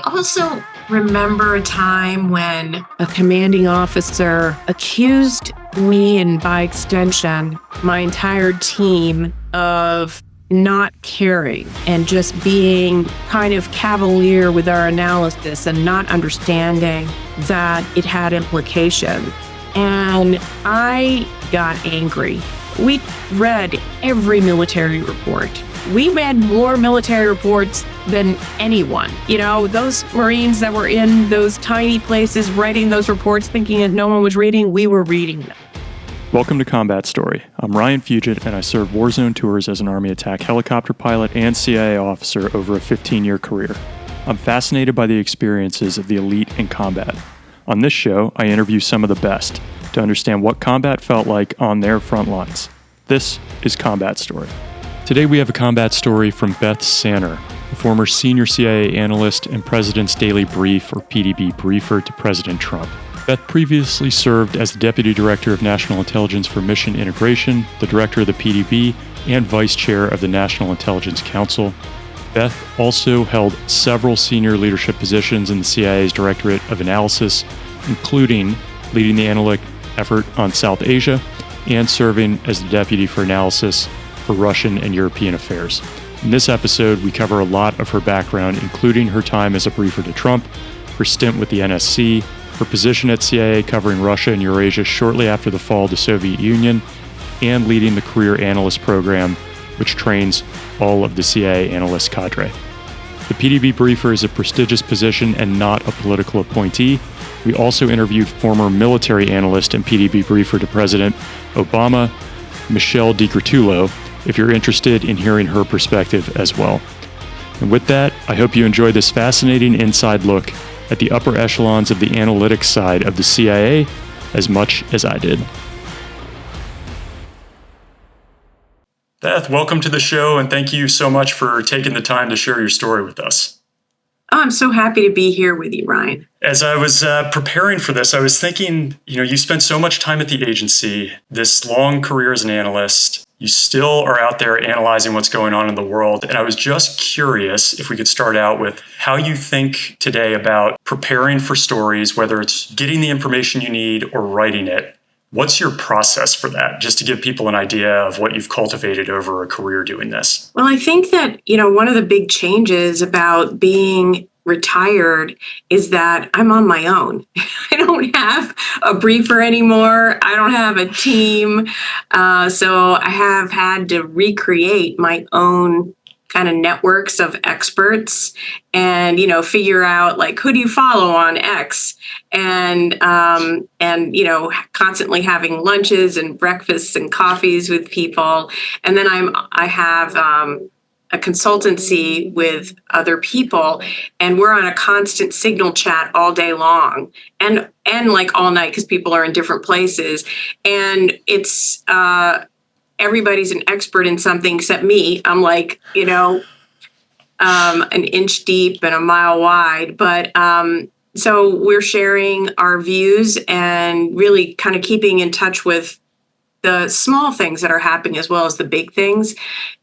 also remember a time when a commanding officer accused me, and by extension, my entire team, of not caring and just being kind of cavalier with our analysis and not understanding that it had implications. And I got angry. We read every military report. We read more military reports than anyone. You know, those Marines that were in those tiny places writing those reports thinking that no one was reading, we were reading them. Welcome to Combat Story. I'm Ryan Fugit, and I served warzone tours as an Army attack helicopter pilot and CIA officer over a 15-year career. I'm fascinated by the experiences of the elite in combat. On this show, I interview some of the best to understand what combat felt like on their front lines. This is Combat Story. Today we have a combat story from Beth Sanner, a former senior CIA analyst and President's Daily Brief, or PDB Briefer, to President Trump. Beth previously served as the Deputy Director of National Intelligence for Mission Integration, the Director of the PDB, and Vice Chair of the National Intelligence Council. Beth also held several senior leadership positions in the CIA's Directorate of Analysis, including leading the analytic effort on South Asia and serving as the Deputy for Analysis for Russian and European Affairs. In this episode, we cover a lot of her background, including her time as a briefer to Trump, her stint with the NSC, her position at CIA covering Russia and Eurasia shortly after the fall of the Soviet Union, and leading the Career Analyst Program, which trains all of the CIA analyst cadre. The PDB Briefer is a prestigious position and not a political appointee. We also interviewed former military analyst and PDB Briefer to President Obama Michelle DiGruttolo, if you're interested in hearing her perspective as well. And with that, I hope you enjoy this fascinating inside look at the upper echelons of the analytics side of the CIA as much as I did. Beth, welcome to the show, and thank you so much for taking the time to share your story with us. Oh, I'm so happy to be here with you, Ryan. As I was preparing for this, I was thinking, you spent so much time at the agency, this long career as an analyst. You still are out there analyzing what's going on in the world. And I was just curious if we could start out with how you think today about preparing for stories, whether it's getting the information you need or writing it. What's your process for that, just to give people an idea of what you've cultivated over a career doing this? Well, I think that, one of the big changes about being retired is that I'm on my own. I don't have a briefer anymore. I don't have a team. So I have had to recreate my own kind of networks of experts and, figure out like, who do you follow on X? And constantly having lunches and breakfasts and coffees with people. And then I have a consultancy with other people, and we're on a constant signal chat all day long and like all night because people are in different places. And it's, everybody's an expert in something except me. I'm like, an inch deep and a mile wide. But so we're sharing our views and really kind of keeping in touch with the small things that are happening as well as the big things.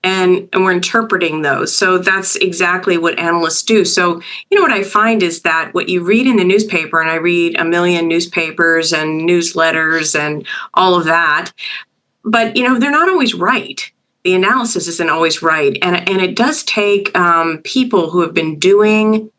And we're interpreting those. So that's exactly what analysts do. So, what I find is that what you read in the newspaper, and I read a million newspapers and newsletters and all of that, but, they're not always right. The analysis isn't always right. And it does take people who have been doing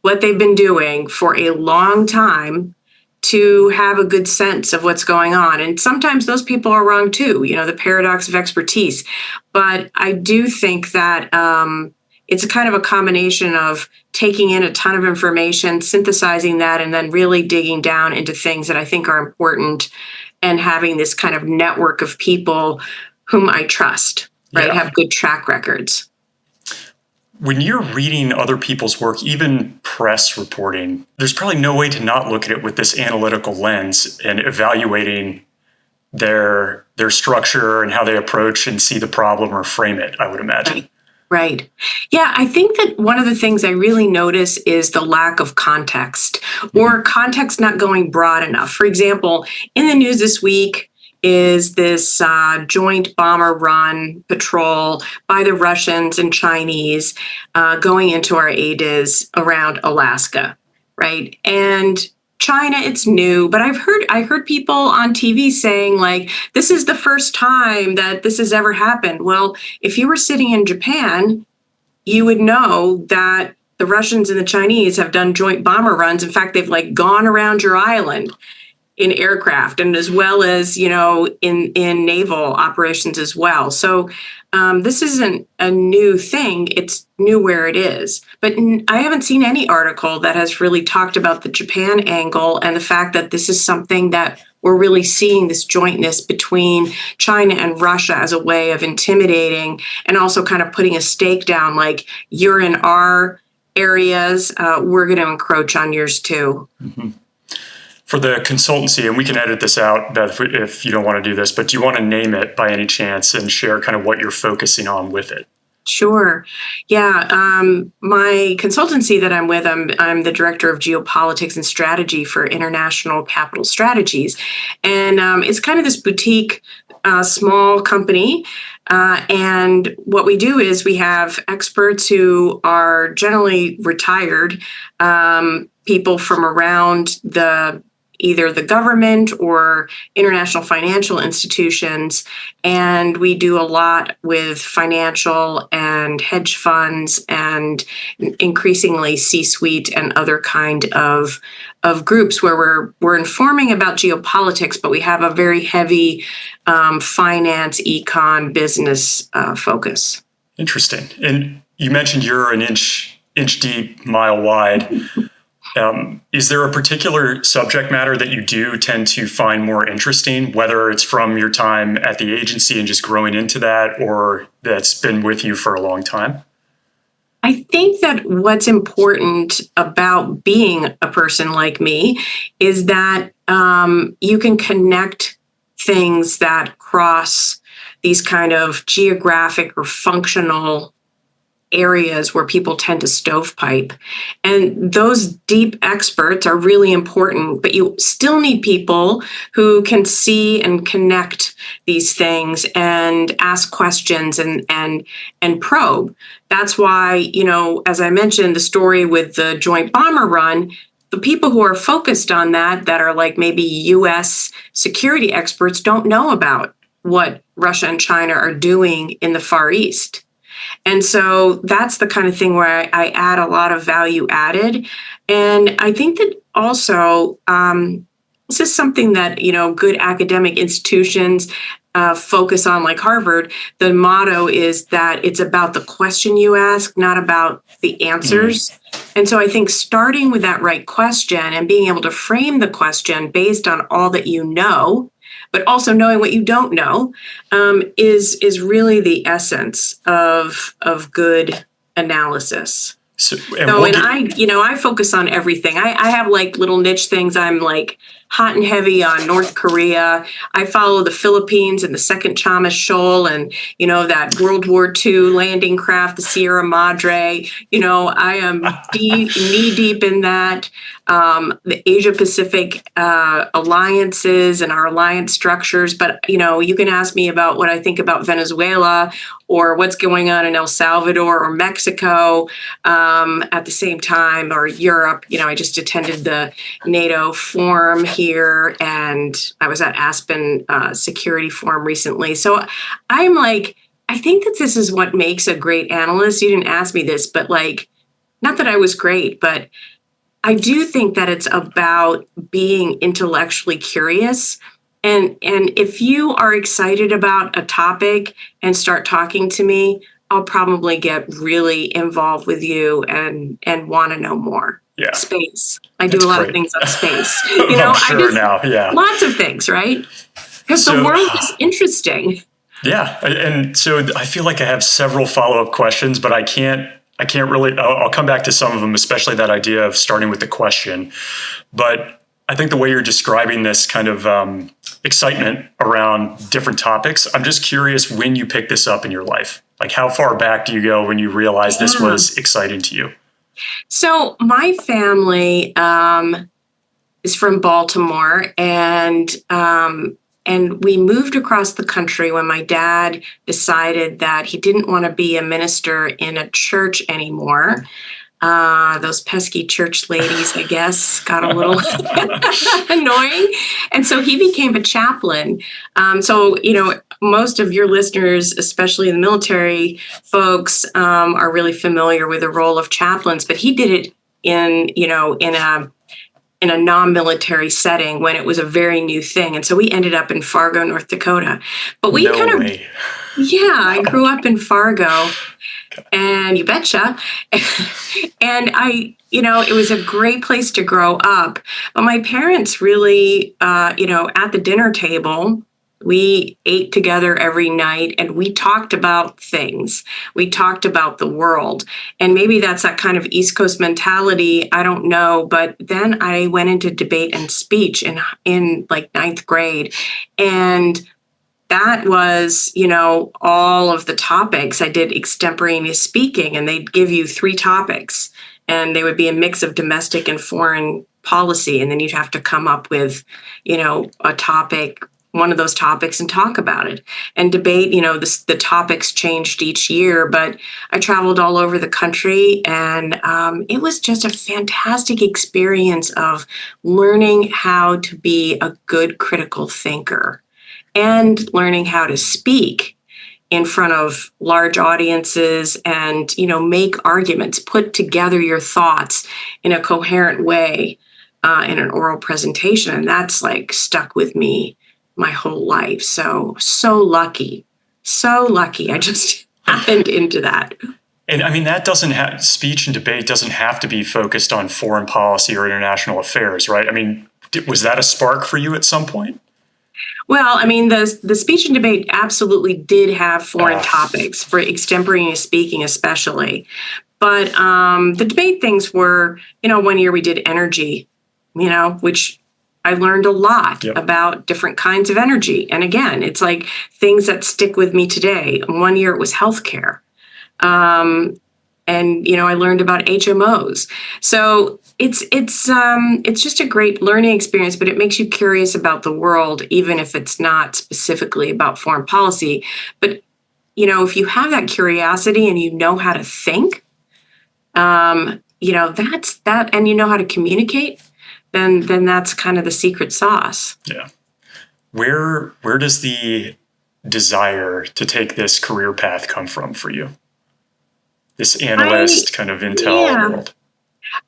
what they've been doing for a long time to have a good sense of what's going on. And sometimes those people are wrong too, the paradox of expertise. But I do think that it's a kind of a combination of taking in a ton of information, synthesizing that, and then really digging down into things that I think are important and having this kind of network of people whom I trust, right? Have good track records. When you're reading other people's work, even press reporting, there's probably no way to not look at it with this analytical lens and evaluating their structure and how they approach and see the problem or frame it, I would imagine. Right. Yeah, I think that one of the things I really notice is the lack of context or context not going broad enough. For example, in the news this week, is this joint bomber run patrol by the Russians and Chinese going into our ADIZ around Alaska, right? And China, it's new, but I heard people on TV saying like, this is the first time that this has ever happened. Well, if you were sitting in Japan, you would know that the Russians and the Chinese have done joint bomber runs. In fact, they've like gone around your island in aircraft, and as well as, in naval operations as well. So this isn't a new thing. It's new where it is. But I haven't seen any article that has really talked about the Japan angle and the fact that this is something that we're really seeing, this jointness between China and Russia as a way of intimidating and also kind of putting a stake down, like, you're in our areas, we're going to encroach on yours too. Mm-hmm. For the consultancy, and we can edit this out, Beth, if you don't want to do this, but do you want to name it by any chance and share kind of what you're focusing on with it? Sure. Yeah. My consultancy that I'm with, I'm the director of geopolitics and strategy for International Capital Strategies. And it's kind of this boutique, small company. And what we do is we have experts who are generally retired, people from around either the government or international financial institutions. And we do a lot with financial and hedge funds and increasingly C-suite and other kind of groups where we're informing about geopolitics, but we have a very heavy finance, econ, business focus. Interesting. And you mentioned you're an inch deep, mile wide. Is there a particular subject matter that you do tend to find more interesting, whether it's from your time at the agency and just growing into that, or that's been with you for a long time? I think that what's important about being a person like me is that you can connect things that cross these kind of geographic or functional areas where people tend to stovepipe. And those deep experts are really important, but you still need people who can see and connect these things and ask questions and probe. That's why, as I mentioned, the story with the joint bomber run, the people who are focused on that are like maybe US security experts don't know about what Russia and China are doing in the Far East. And so that's the kind of thing where I add a lot of value added. And I think that also this is something that, good academic institutions focus on, like Harvard. The motto is that it's about the question you ask, not about the answers. And so I think starting with that right question and being able to frame the question based on all that you know, but also knowing what you don't know, is really the essence of good analysis. I focus on everything. I have like little niche things. I'm like hot and heavy on North Korea. I follow the Philippines and the Second Chamas Shoal and, that World War II landing craft, the Sierra Madre. I am knee deep in that. The Asia Pacific alliances and our alliance structures. But, you can ask me about what I think about Venezuela or what's going on in El Salvador or Mexico at the same time, or Europe. I just attended the NATO forum here, and I was at Aspen Security Forum recently. So I'm like, I think that this is what makes a great analyst. You didn't ask me this, but not that I was great, but I do think that it's about being intellectually curious. And if you are excited about a topic and start talking to me, I'll probably get really involved with you and want to know more. Yeah. Space. I do a lot of things on space. I'm sure now. Yeah. Lots of things, right? Because the world is interesting. Yeah. And so I feel like I have several follow-up questions, but I can't really, I'll come back to some of them, especially that idea of starting with the question. But I think the way you're describing this kind of excitement around different topics, I'm just curious when you picked this up in your life. Like, how far back do you go when you realize this was exciting to you? So my family is from Baltimore, and And we moved across the country when my dad decided that he didn't want to be a minister in a church anymore. Those pesky church ladies, I guess, got a little annoying. And so he became a chaplain. So, most of your listeners, especially the military folks, are really familiar with the role of chaplains, but he did it in a non-military setting when it was a very new thing. And so we ended up in Fargo, North Dakota. But we I grew up in Fargo. And you betcha. And it was a great place to grow up. But my parents really, at the dinner table, we ate together every night and we talked about things. We talked about the world. And maybe that's that kind of East Coast mentality. I don't know. But then I went into debate and speech in like ninth grade. And that was, all of the topics. I did extemporaneous speaking, and they'd give you 3 topics, and they would be a mix of domestic and foreign policy. And then you'd have to come up with, a topic, one of those topics, and talk about it. And debate, the topics changed each year, but I traveled all over the country, and it was just a fantastic experience of learning how to be a good critical thinker. And learning how to speak in front of large audiences and, make arguments, put together your thoughts in a coherent way in an oral presentation. And that's like stuck with me my whole life. So lucky. I just happened into that. And I mean, speech and debate doesn't have to be focused on foreign policy or international affairs, right? I mean, was that a spark for you at some point? Well, I mean, the speech and debate absolutely did have foreign topics for extemporaneous speaking, especially. But the debate things were, one year we did energy, which I learned a lot about different kinds of energy. And again, it's like things that stick with me today. One year it was healthcare. And, I learned about HMOs. So it's just a great learning experience, but it makes you curious about the world, even if it's not specifically about foreign policy. But, if you have that curiosity and you know how to think, that's that, and you know how to communicate, then that's kind of the secret sauce. Yeah. Where does the desire to take this career path come from for you? This analyst kind of intel world.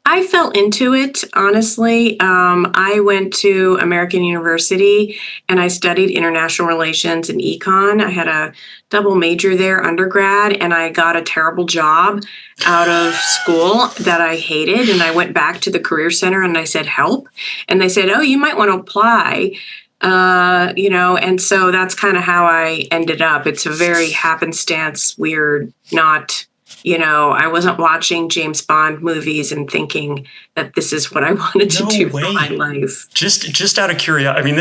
I fell into it, honestly. I went to American University and I studied international relations and econ. I had a double major there, undergrad, and I got a terrible job out of school that I hated. And I went back to the Career Center and I said, help. And they said, oh, you might want to apply. And so that's kind of how I ended up. It's a very happenstance, weird, not... I wasn't watching James Bond movies and thinking that this is what I wanted to do for my life. Just out of curiosity, I mean,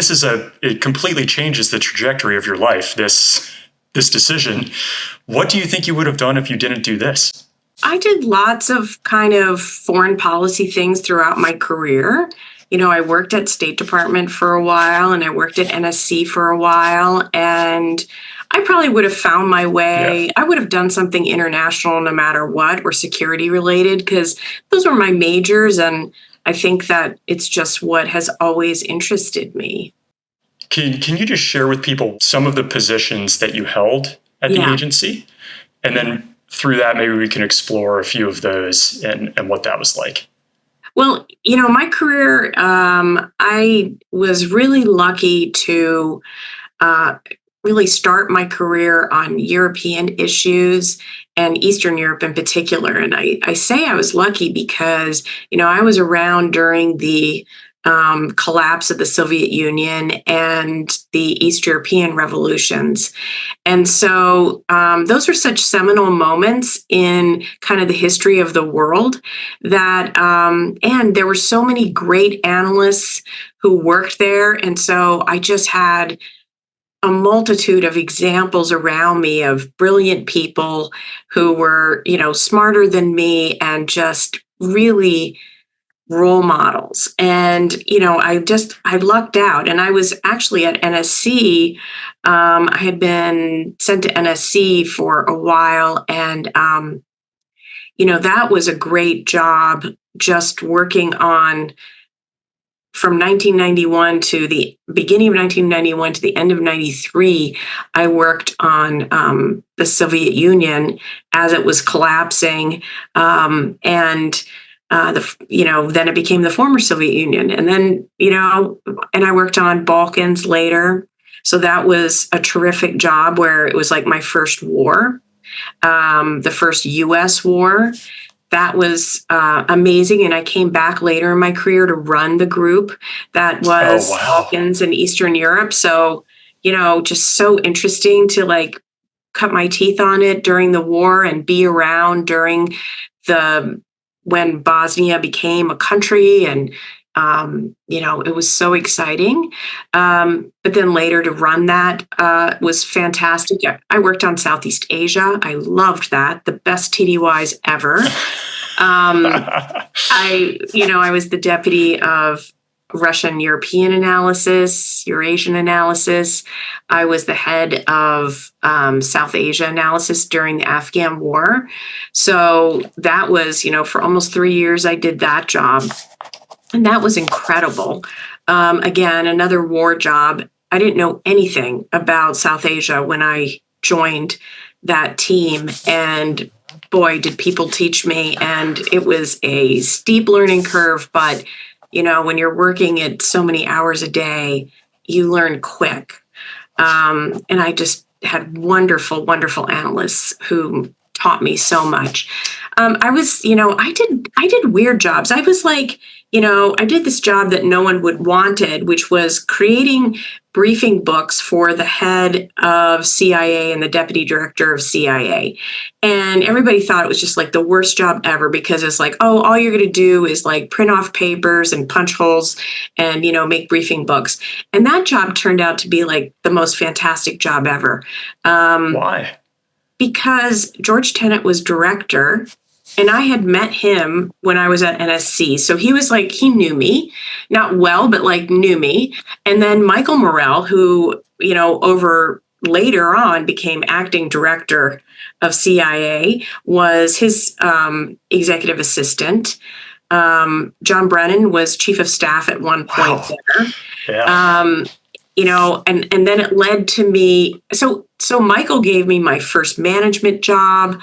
it completely changes the trajectory of your life, this decision. What do you think you would have done if you didn't do this? I did lots of kind of foreign policy things throughout my career. I worked at State Department for a while and I worked at NSC for a while, and I probably would have found my way. Yeah. I would have done something international no matter what, or security related, because those were my majors. And I think that it's just what has always interested me. Can you just share with people some of the positions that you held at the agency? And then through that, maybe we can explore a few of those and what that was like. Well, my career, I was really lucky to really start my career on European issues and Eastern Europe in particular. And I say I was lucky because, I was around during the collapse of the Soviet Union and the East European revolutions. And so those were such seminal moments in kind of the history of the world that, and there were so many great analysts who worked there. And so I just had a multitude of examples around me of brilliant people who were, smarter than me and just really role models. And, I lucked out, and I was actually at NSC. I had been sent to NSC for a while, and, that was a great job, just working on from 1991 to the beginning of 1991 to the end of 93. I worked on the Soviet Union as it was collapsing, and then it became the former Soviet Union, and then and I worked on Balkans later. So that was a terrific job, where it was like my first war, the first U.S. war. That was amazing. And I came back later in my career to run the group that was Balkans and Eastern Europe. So, just so interesting to cut my teeth on it during the war and be around during when Bosnia became a country. And, it was so exciting. But then later to run that was fantastic. I worked on Southeast Asia. I loved that. The best TDYs ever. I was the deputy of Russia and European analysis, Eurasian analysis. I was the head of South Asia analysis during the Afghan war. So that was, for almost 3 years, I did that job. And that was incredible. Again, another war job. I didn't know anything about South Asia when I joined that team. And boy, did people teach me. And it was a steep learning curve. But, when you're working at so many hours a day, you learn quick. And I just had wonderful, wonderful analysts who taught me so much. I did weird jobs. I was like, I did this job that no one would wanted, which was creating briefing books for the head of CIA and the deputy director of CIA. And everybody thought it was just like the worst job ever, because it's like, oh, all you're going to do is print off papers and punch holes and, make briefing books. And that job turned out to be the most fantastic job ever. Why? Because George Tenet was director. And I had met him when I was at NSC. So he was he knew me, not well, but knew me. And then Michael Morrell, who, over later on became acting director of CIA, was his executive assistant. John Brennan was chief of staff at one point there. Yeah. And then it led to me. So Michael gave me my first management job.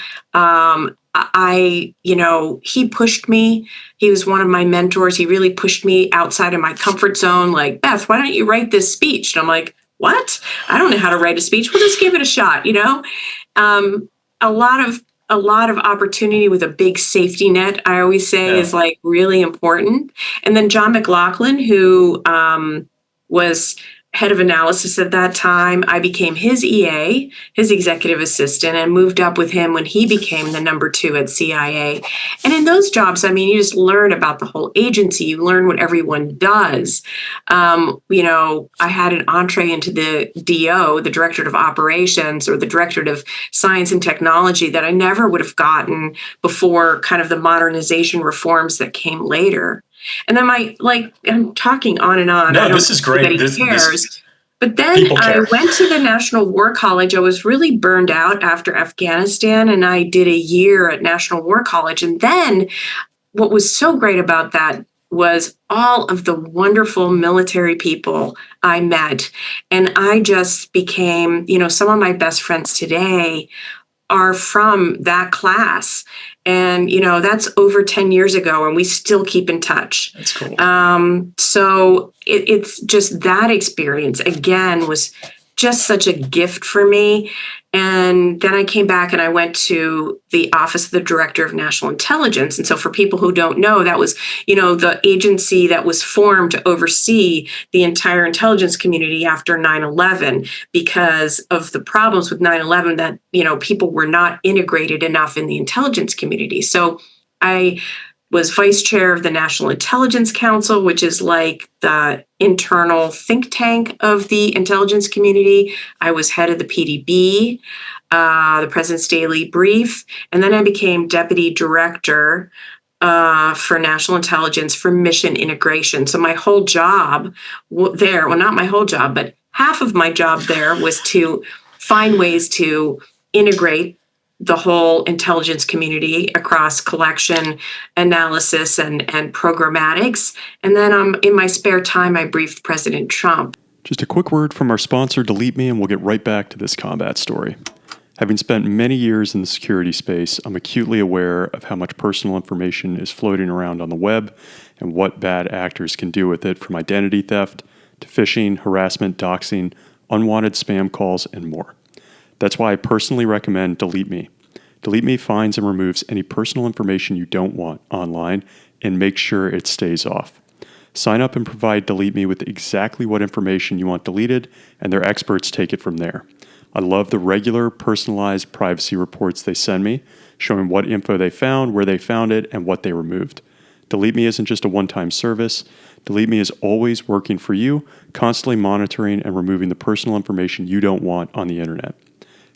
He pushed me. He was one of my mentors. He really pushed me outside of my comfort zone. Beth, why don't you write this speech? And I'm like, what? I don't know how to write a speech. We'll just give it a shot. A lot of opportunity with a big safety net, I always say, is really important. And then John McLaughlin, who was head of analysis at that time, I became his EA, his executive assistant, and moved up with him when he became the number 2 at CIA. And in those jobs, you just learn about the whole agency. You learn what everyone does. I had an entree into the DO, the Directorate of Operations, or the Directorate of Science and Technology, that I never would have gotten before kind of the modernization reforms that came later. And then I'm talking on and on. No, this is great. But then I went to the National War College. I was really burned out after Afghanistan, and I did a year at National War College. And then what was so great about that was all of the wonderful military people I met. And I just became, some of my best friends today are from that class. And, that's over 10 years ago, and we still keep in touch. That's cool. So it's just that experience, again, was just such a gift for me. And then I came back and I went to the Office of the Director of National Intelligence. And so for people who don't know, that was, the agency that was formed to oversee the entire intelligence community after 9/11, because of the problems with 9/11 that, people were not integrated enough in the intelligence community. So I was vice chair of the National Intelligence Council, which is the internal think tank of the intelligence community. I was head of the PDB, the President's Daily Brief, and then I became deputy director for national intelligence for mission integration. So my whole job there, well, not my whole job, but half of my job there was to find ways to integrate the whole intelligence community across collection, analysis, and programmatics. And then in my spare time, I briefed President Trump. Just a quick word from our sponsor, Delete Me, and we'll get right back to this combat story. Having spent many years in the security space, I'm acutely aware of how much personal information is floating around on the web and what bad actors can do with it, from identity theft to phishing, harassment, doxing, unwanted spam calls, and more. That's why I personally recommend Delete Me. Delete Me finds and removes any personal information you don't want online and makes sure it stays off. Sign up and provide Delete Me with exactly what information you want deleted, and their experts take it from there. I love the regular, personalized privacy reports they send me, showing what info they found, where they found it, and what they removed. Delete Me isn't just a one-time service. Delete Me is always working for you, constantly monitoring and removing the personal information you don't want on the internet.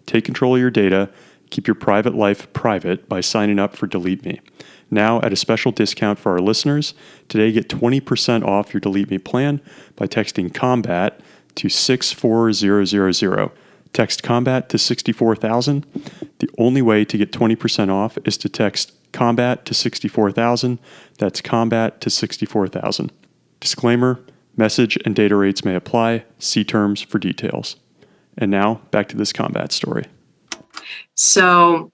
Take control of your data. Keep your private life private by signing up for Delete Me. Now, at a special discount for our listeners, today get 20% off your Delete Me plan by texting COMBAT to 64000. Text COMBAT to 64,000. The only way to get 20% off is to text COMBAT to 64,000. That's COMBAT to 64,000. Disclaimer, message and data rates may apply. See terms for details. And now, back to this combat story. So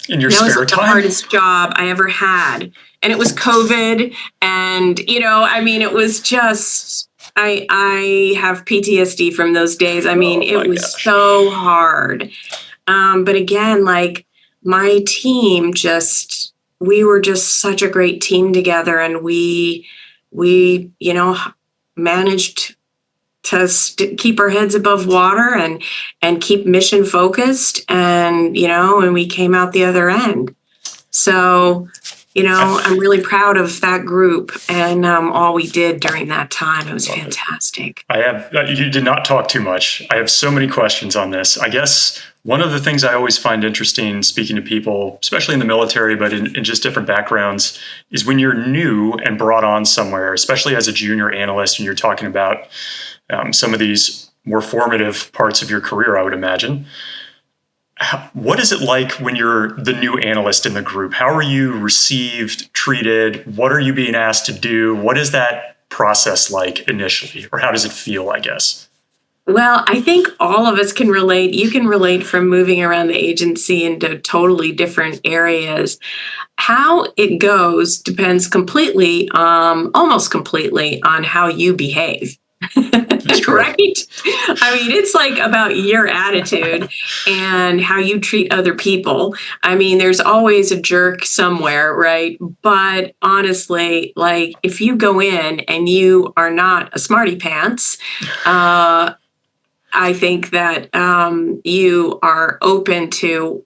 in your that spare was the time? hardest job I ever had. And it was COVID. And, it was just, I have PTSD from those days. It was so hard. But again, like my team we were just such a great team together. And we managed to keep our heads above water and keep mission focused. And we came out the other end. So, I'm really proud of that group and all we did during that time. It was fantastic. You did not talk too much. I have so many questions on this. I guess one of the things I always find interesting speaking to people, especially in the military, but in just different backgrounds, is when you're new and brought on somewhere, especially as a junior analyst, and you're talking about some of these more formative parts of your career, I would imagine. What is it like when you're the new analyst in the group? How are you received, treated? What are you being asked to do? What is that process like initially? Or how does it feel, I guess? Well, I think all of us can relate. You can relate from moving around the agency into totally different areas. How it goes depends almost completely on how you behave. Right? It's like about your attitude and how you treat other people. There's always a jerk somewhere, right? But honestly, like if you go in and you are not a smarty pants, I think that you are open to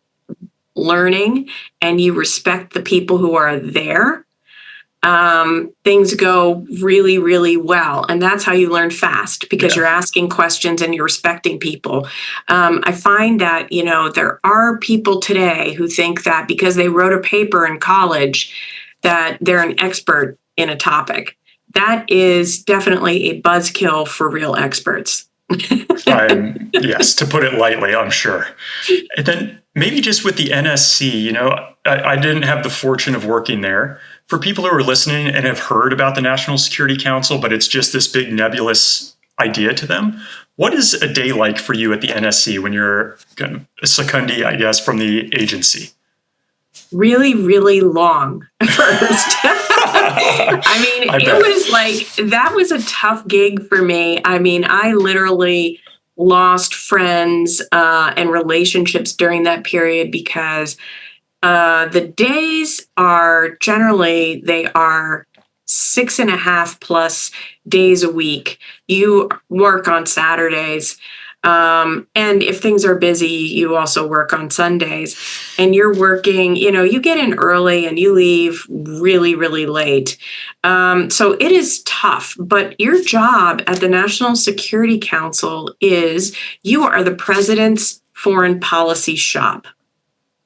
learning and you respect the people who are there. Things go really, really well. And that's how you learn fast because you're asking questions and you're respecting people. I find that, there are people today who think that because they wrote a paper in college that they're an expert in a topic. That is definitely a buzzkill for real experts. Yes, to put it lightly, I'm sure. And then maybe just with the NSC, I didn't have the fortune of working there. For people who are listening and have heard about the National Security Council, but it's just this big nebulous idea to them, what is a day like for you at the NSC when you're kind of a secondee, I guess, from the agency? Really, really long first. It was like, that was a tough gig for me. I literally lost friends and relationships during that period because the days are generally, they are 6.5 plus days a week. You work on Saturdays. And if things are busy, you also work on Sundays and you're working, you get in early and you leave really, really late. So it is tough, but your job at the National Security Council is you are the president's foreign policy shop,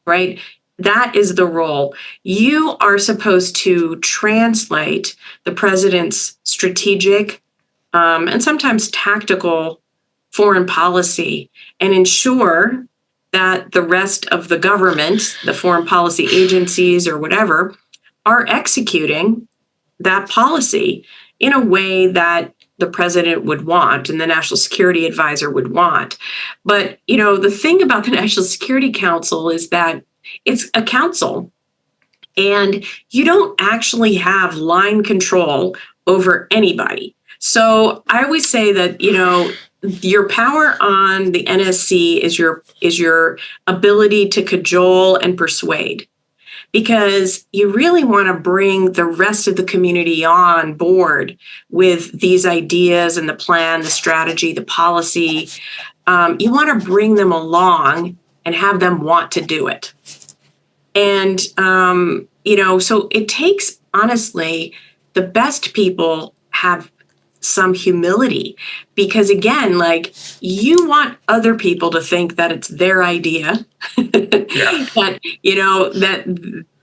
right? That is the role. You are supposed to translate the president's strategic and sometimes tactical foreign policy and ensure that the rest of the government, the foreign policy agencies or whatever, are executing that policy in a way that the president would want and the National Security Advisor would want. But, the thing about the National Security Council is that it's a council and you don't actually have line control over anybody. So I always say that, your power on the NSC is your ability to cajole and persuade, because you really want to bring the rest of the community on board with these ideas and the plan, the strategy, the policy. You want to bring them along and have them want to do it. And, so it takes, honestly, the best people have some humility, because again, like, you want other people to think that it's their idea.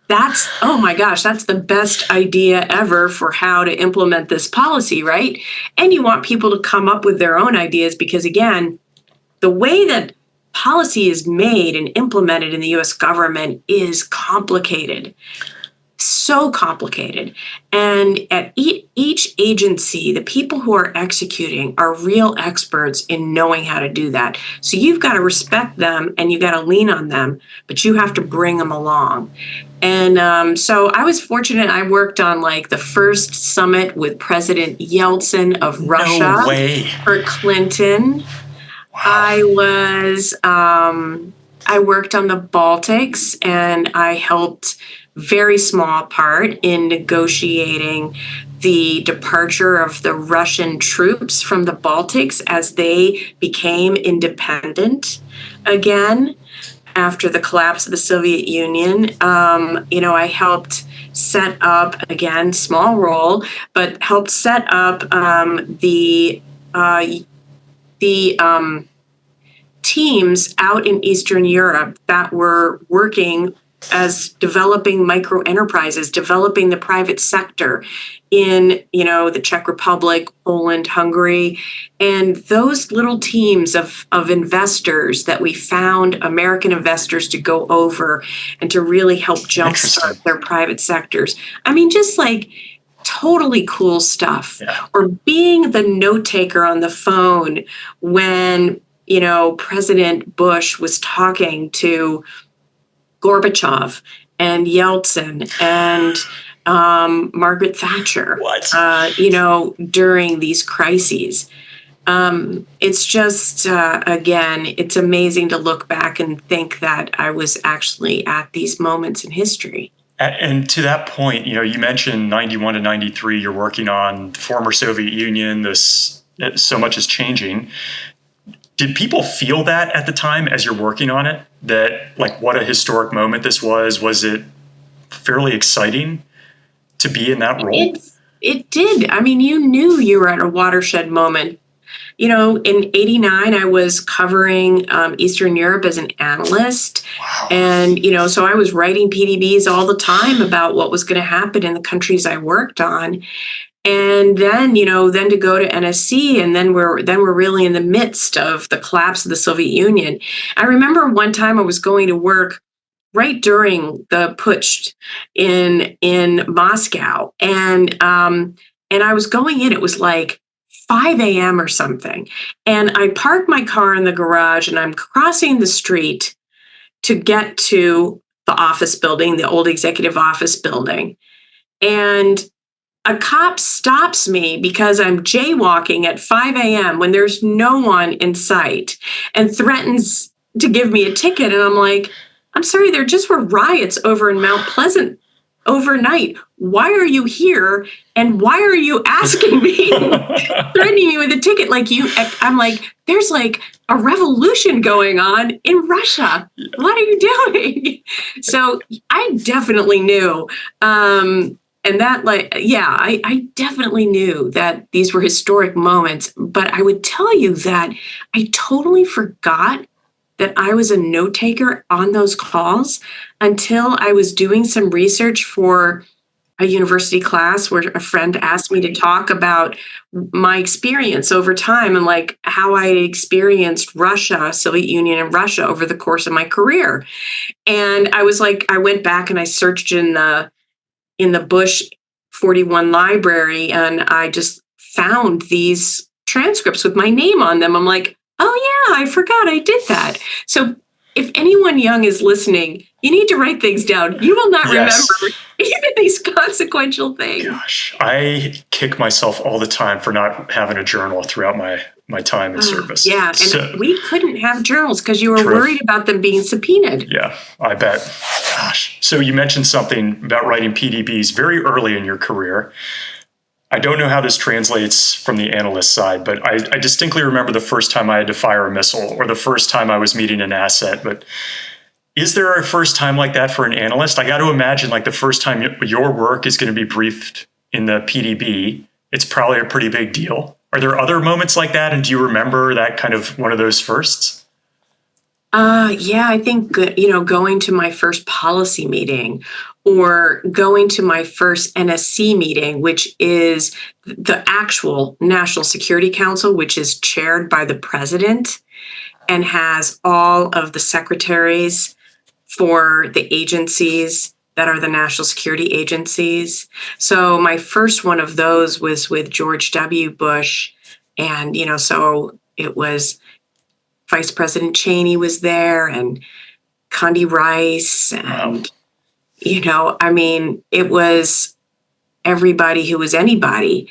That's, oh my gosh, that's the best idea ever for how to implement this policy, right? And you want people to come up with their own ideas, because again, the way that policy is made and implemented in the US government is complicated. So complicated. And at each agency, the people who are executing are real experts in knowing how to do that. So you've got to respect them and you've got to lean on them, but you have to bring them along. And so I was fortunate. I worked on the first summit with President Yeltsin of Russia for Clinton. Wow. I worked on the Baltics, and I helped very small part in negotiating the departure of the Russian troops from the Baltics as they became independent again after the collapse of the Soviet Union. I helped set up, again, small role, but helped set up the teams out in Eastern Europe that were working as developing micro enterprises, developing the private sector in, the Czech Republic, Poland, Hungary, and those little teams of investors that we found, American investors, to go over and to really help jumpstart their private sectors. I mean, just totally cool stuff. Yeah. Or being the note taker on the phone when, President Bush was talking to Gorbachev and Yeltsin and Margaret Thatcher, during these crises. It's just, again, it's amazing to look back and think that I was actually at these moments in history. And to that point, you mentioned 91 to 93, you're working on the former Soviet Union, so much is changing. Did people feel that at the time as you're working on it, that what a historic moment this was? Was it fairly exciting to be in that role? It did. I mean, you knew you were at a watershed moment. In 89, I was covering Eastern Europe as an analyst. Wow. And, so I was writing PDBs all the time about what was going to happen in the countries I worked on. And then, then to go to NSC, and then we're really in the midst of the collapse of the Soviet Union. I remember one time I was going to work right during the putsch in Moscow, and I was going in. It was 5 a.m. or something, and I parked my car in the garage, and I'm crossing the street to get to the office building, the old executive office building, and a cop stops me because I'm jaywalking at 5 a.m. when there's no one in sight, and threatens to give me a ticket. And I'm like, I'm sorry, there just were riots over in Mount Pleasant overnight. Why are you here? And why are you asking me, threatening me with a ticket? I'm like, there's a revolution going on in Russia. What are you doing? So I definitely knew. And that, I definitely knew that these were historic moments, but I would tell you that I totally forgot that I was a note taker on those calls until I was doing some research for a university class where a friend asked me to talk about my experience over time and like how I experienced Russia, Soviet Union and Russia over the course of my career. And I was like, I went back and I searched in the Bush 41 library, and I just found these transcripts with my name on them. I'm like, oh yeah, I forgot I did that. So if anyone young is listening, you need to write things down. You will not remember even these consequential things. Gosh, I kick myself all the time for not having a journal throughout my time in service. Yeah, and we couldn't have journals because you were worried about them being subpoenaed. Yeah, I bet. Gosh. So you mentioned something about writing PDBs very early in your career. I don't know how this translates from the analyst side, but I distinctly remember the first time I had to fire a missile or the first time I was meeting an asset. But is there a first time like that for an analyst? I got to imagine like the first time your work is going to be briefed in the PDB, it's probably a pretty big deal. Are there other moments like that? And do you remember that kind of one of those firsts? Yeah, I think, going to my first policy meeting or going to my first NSC meeting, which is the actual National Security Council, which is chaired by the president and has all of the secretaries for the agencies that are the national security agencies. So my first one of those was with George W. Bush. And, so it was Vice President Cheney was there and Condi Rice. And, it was everybody who was anybody.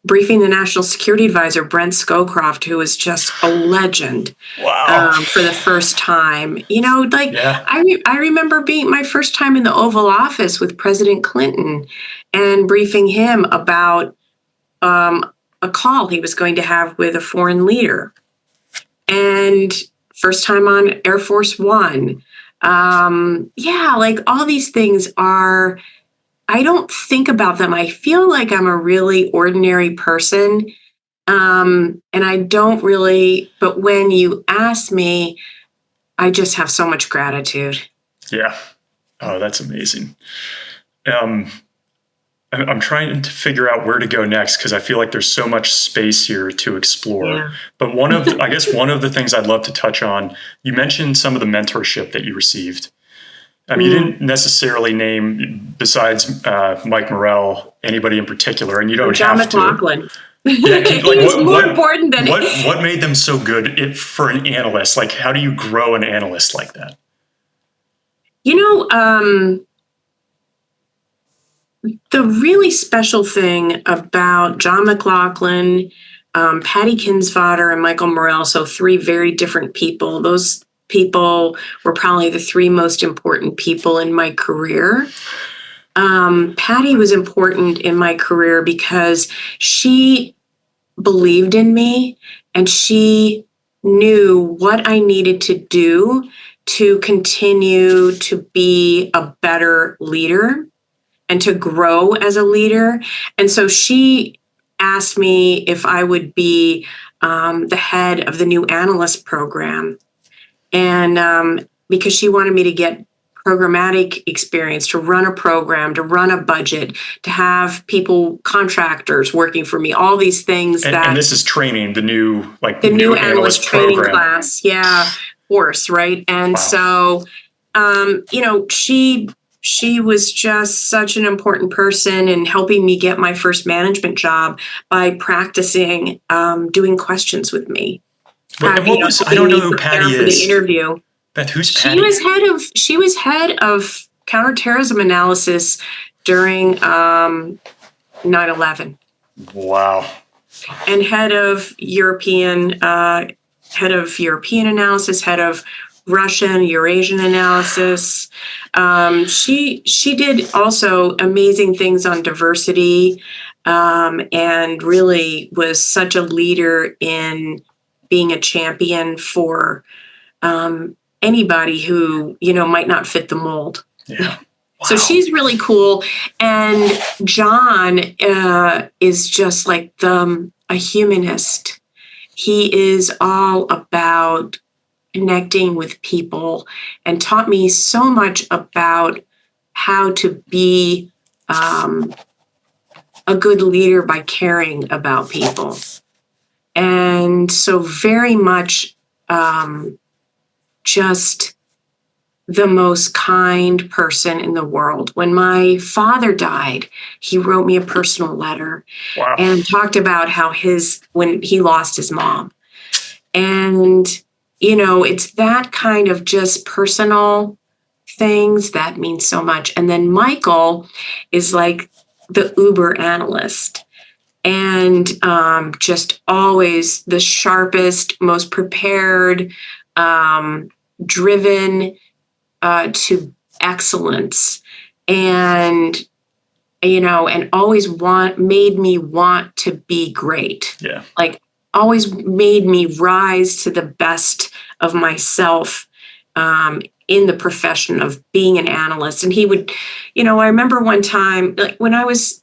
Briefing the National Security Advisor, Brent Scowcroft, who was just a legend. Wow. For the first time. I remember being my first time in the Oval Office with President Clinton and briefing him about a call he was going to have with a foreign leader. And first time on Air Force One. All these things are, I don't think about them. I feel like I'm a really ordinary person. And I don't really, but when you ask me, I just have so much gratitude. Yeah. Oh, that's amazing. I'm trying to figure out where to go next because I feel like there's so much space here to explore. Yeah. But one of the things I'd love to touch on, you mentioned some of the mentorship that you received. You didn't necessarily name, besides Mike Morrell, anybody in particular, and you don't John have McLaughlin. To. Yeah, He's more important than what made them so good for an analyst? Like, how do you grow an analyst like that? The really special thing about John McLaughlin, Patty Kinsvater, and Michael Morrell, so three very different people. Those people were probably the three most important people in my career. Patty was important in my career because she believed in me and she knew what I needed to do to continue to be a better leader and to grow as a leader. And so she asked me if I would be the head of the new analyst program. And because she wanted me to get programmatic experience, to run a program, to run a budget, to have people, contractors working for me, all these things. And this is training, the new analyst training program. Class. Yeah, course, right? And wow. So, she was just such an important person in helping me get my first management job by practicing doing questions with me. I don't know who Patty is. For the interview. Beth, who's Patty? She was head of counterterrorism analysis during 9/11. Wow. And head of European analysis, head of Russia and Eurasian analysis. She did also amazing things on diversity, and really was such a leader in being a champion for anybody who might not fit the mold. Yeah. Wow. So she's really cool, and John is just like a humanist. He is all about connecting with people and taught me so much about how to be a good leader by caring about people. And so very much just the most kind person in the world. When my father died, he wrote me a personal letter. Wow. And talked about how when he lost his mom. And, it's that kind of just personal things that mean so much. And then Michael is like the Uber analyst, and just always the sharpest, most prepared, driven to excellence, and always made me want to be great. Yeah. Like always made me rise to the best of myself in the profession of being an analyst. And he would, I remember one time, like when I was,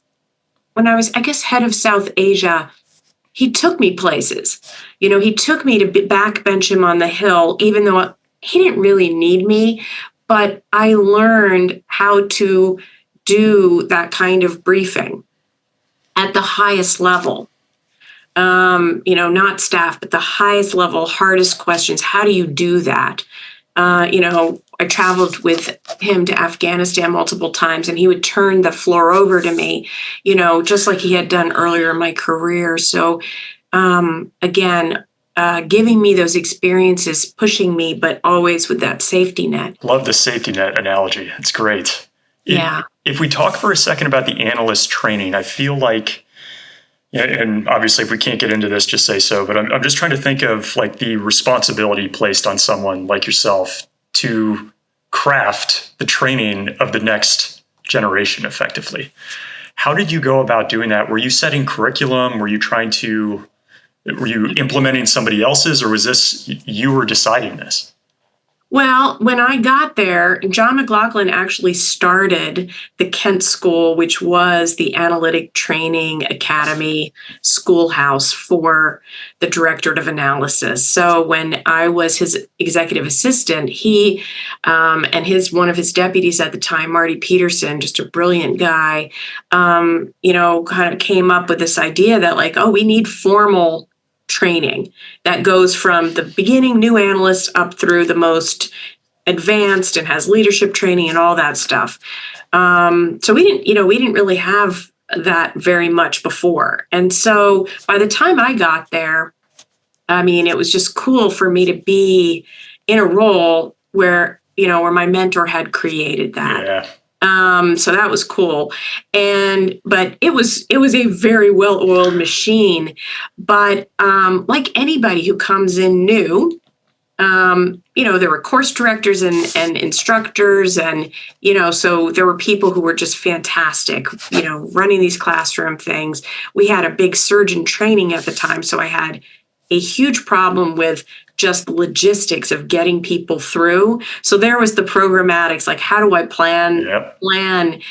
I guess, head of South Asia, he took me places. He took me to backbench him on the Hill, even though he didn't really need me, but I learned how to do that kind of briefing at the highest level. Not staff, but the highest level, hardest questions. How do you do that? I traveled with him to Afghanistan multiple times, and he would turn the floor over to me, just like he had done earlier in my career. So, again, giving me those experiences, pushing me, but always with that safety net. Love the safety net analogy. It's great. Yeah. If we talk for a second about the analyst training, I feel like, and obviously if we can't get into this, just say so, but I'm just trying to think of like the responsibility placed on someone like yourself to craft the training of the next generation effectively. How did you go about doing that? Were you setting curriculum? Were you implementing somebody else's, or was this you were deciding this? Well, when I got there, John McLaughlin actually started the Kent School, which was the Analytic Training Academy schoolhouse for the Directorate of Analysis. So when I was his executive assistant, he and one of his deputies at the time, Marty Peterson, just a brilliant guy, kind of came up with this idea that we need formal training that goes from the beginning new analyst up through the most advanced and has leadership training and all that stuff. So we didn't really have that very much before. And so by the time I got there, it was just cool for me to be in a role where my mentor had created that. Yeah. So that was cool. But it was a very well-oiled machine. But like anybody who comes in new, there were course directors and instructors, and so there were people who were just fantastic, running these classroom things. We had a big surgeon training at the time, so I had a huge problem with just logistics of getting people through. So there was the programmatics, like how do I plan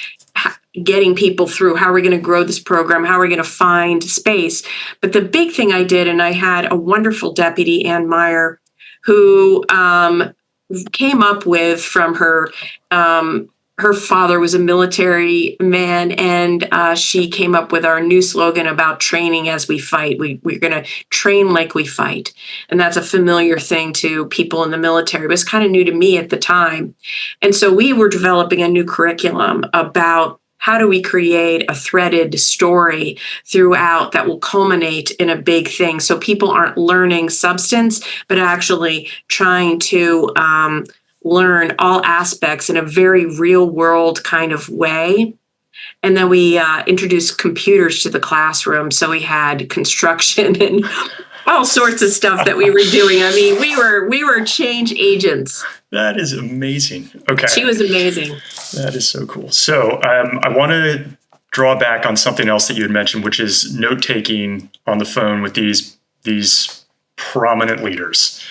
getting people through? How are we going to grow this program? How are we going to find space? But the big thing I did, and I had a wonderful deputy, Ann Meyer, who came up with from her father was a military man, and she came up with our new slogan about training as we fight. We're going to train like we fight. And that's a familiar thing to people in the military, but it's kind of new to me at the time. And so we were developing a new curriculum about how do we create a threaded story throughout that will culminate in a big thing. So people aren't learning substance, but actually trying to learn all aspects in a very real world kind of way. And then we introduced computers to the classroom. So we had construction and all sorts of stuff that we were doing. We were change agents. That is amazing. Okay. She was amazing. That is so cool. So I want to draw back on something else that you had mentioned, which is note-taking on the phone with these prominent leaders.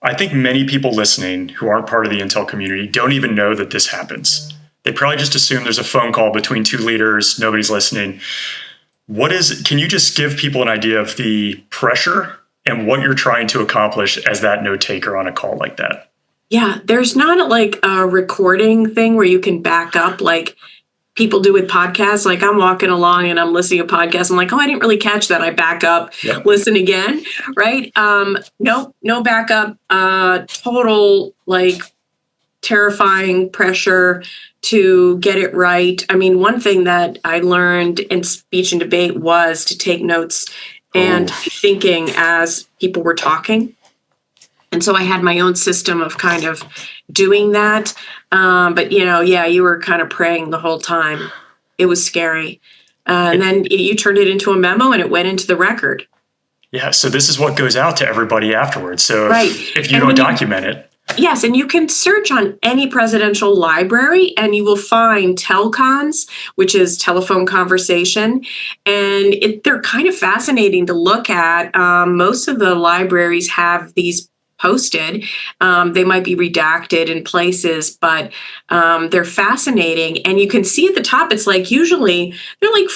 I think many people listening who aren't part of the Intel community don't even know that this happens. They probably just assume there's a phone call between two leaders, nobody's listening. Can you just give people an idea of the pressure and what you're trying to accomplish as that note taker on a call like that. Yeah, there's not like a recording thing where you can back up like people do with podcasts. Like I'm walking along and I'm listening to a podcast. I'm like, oh, I didn't really catch that. I back up, listen again, right? No backup, total like terrifying pressure to get it right. I mean, one thing that I learned in speech and debate was to take notes and thinking as people were talking. And so I had my own system of kind of doing that. But, you were kind of praying the whole time. It was scary. And then you turned it into a memo and it went into the record. Yeah. So this is what goes out to everybody afterwards. So right. if you don't document it. Yes. And you can search on any presidential library and you will find telcons, which is telephone conversation. And they're kind of fascinating to look at. Most of the libraries have these posted. They might be redacted in places, but they're fascinating. And you can see at the top, it's like usually they're like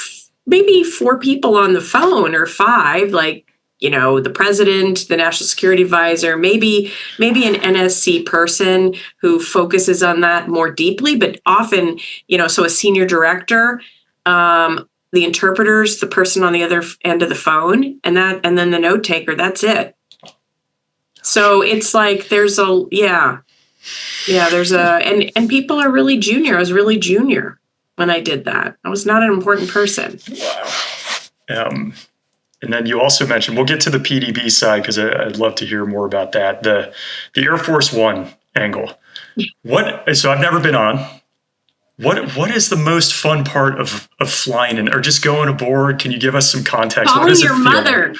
maybe 4 people on the phone or 5, like, the president, the national security advisor, maybe an NSC person who focuses on that more deeply, but often, so a senior director, the interpreters, the person on the other end of the phone, and then the note taker, that's it. So it's like there's and people are really junior. I was really junior when I did that. I was not an important person. Wow. And then you also mentioned, we'll get to the PDB side because I'd love to hear more about that. The Air Force One angle. So I've never been on. What is the most fun part of flying or just going aboard? Can you give us some context? Calling your mother.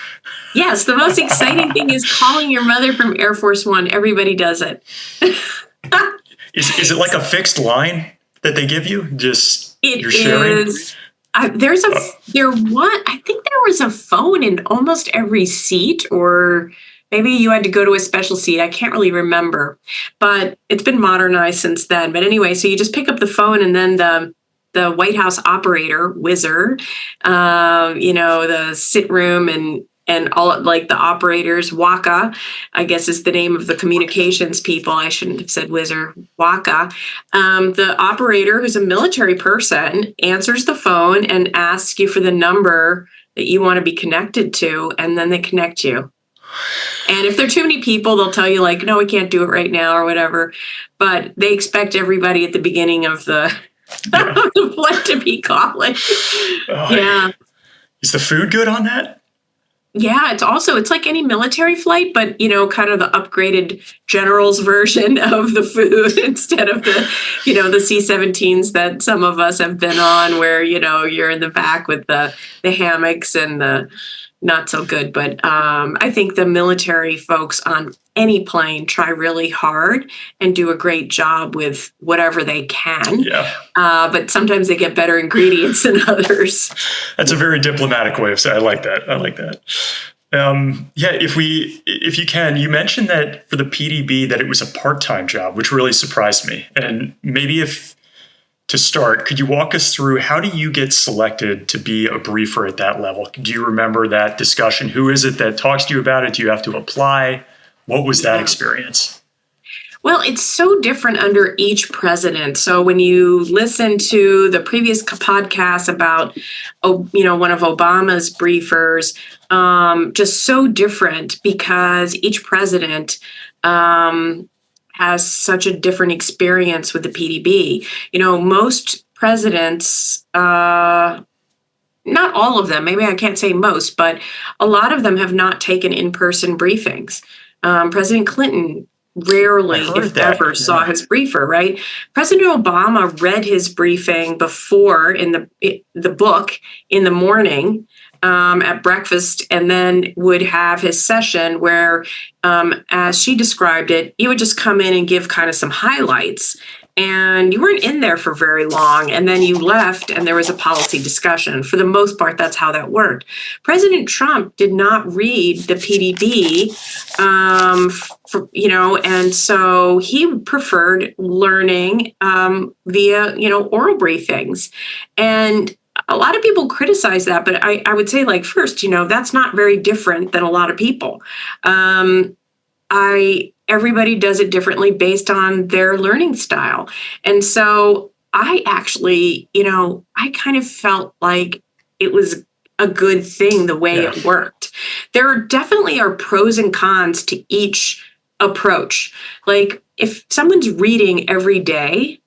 Yes, the most exciting thing is calling your mother from Air Force One. Everybody does it. Is it like a fixed line that they give you? You're sharing? I think there was a phone in almost every seat, or maybe you had to go to a special seat. I can't really remember, but it's been modernized since then. But anyway, so you just pick up the phone and then the White House operator, whizzer, the sit room and all like the operators, Waka, I guess is the name of the communications people. I shouldn't have said whizzer, Waka. The operator, who's a military person, answers the phone and asks you for the number that you want to be connected to, and then they connect you. And if there are too many people, they'll tell you like, no, we can't do it right now or whatever. But they expect everybody at the beginning of the flight to be calling. Yeah. Is the food good on that? Yeah, it's like any military flight, but, kind of the upgraded general's version of the food instead of the, the C-17s that some of us have been on where, you're in the back with the hammocks and the not so good. But I think the military folks on any plane try really hard and do a great job with whatever they can. Yeah. But sometimes they get better ingredients than others. That's a very diplomatic way of saying. I like that. If you can, you mentioned that for the PDB that it was a part-time job, which really surprised me. And maybe to start, could you walk us through how do you get selected to be a briefer at that level? Do you remember that discussion? Who is it that talks to you about it? Do you have to apply? What was that experience? Well, it's so different under each president. So when you listen to the previous podcast about, one of Obama's briefers, just so different because each president has such a different experience with the PDB. Most presidents, not all of them, maybe I can't say most, but a lot of them have not taken in-person briefings. President Clinton rarely, if ever, saw his briefer, right? President Obama read his briefing before in the book in the morning at breakfast, and then would have his session where, as she described it, you would just come in and give kind of some highlights. And you weren't in there for very long, and then you left, and there was a policy discussion. For the most part, that's how that worked. President Trump did not read the PDB, and so he preferred learning via, oral briefings. And a lot of people criticize that, but I would say, like, first, that's not very different than a lot of people. Everybody does it differently based on their learning style. And so I actually, I kind of felt like it was a good thing the way it worked. There definitely are pros and cons to each approach. Like, if someone's reading every day,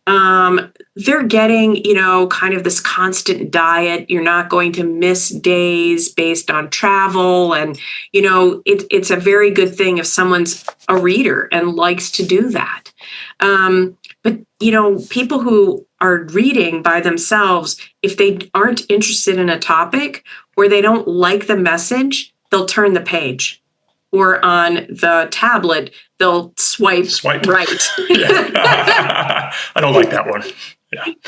they're getting, kind of this constant diet. You're not going to miss days based on travel. And, it's a very good thing if someone's a reader and likes to do that. But, people who are reading by themselves, if they aren't interested in a topic or they don't like the message, they'll turn the page. Or on the tablet, they'll swipe right. I don't like that one.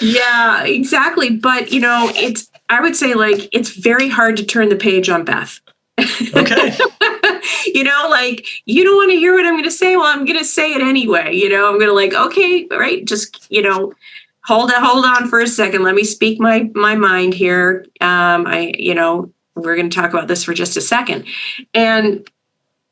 Yeah, exactly. But, I would say, like, it's very hard to turn the page on Beth. Okay. Like, you don't want to hear what I'm going to say. Well, I'm going to say it anyway. I'm going to okay, right. Just, hold on for a second. Let me speak my mind here. We're going to talk about this for just a second. And,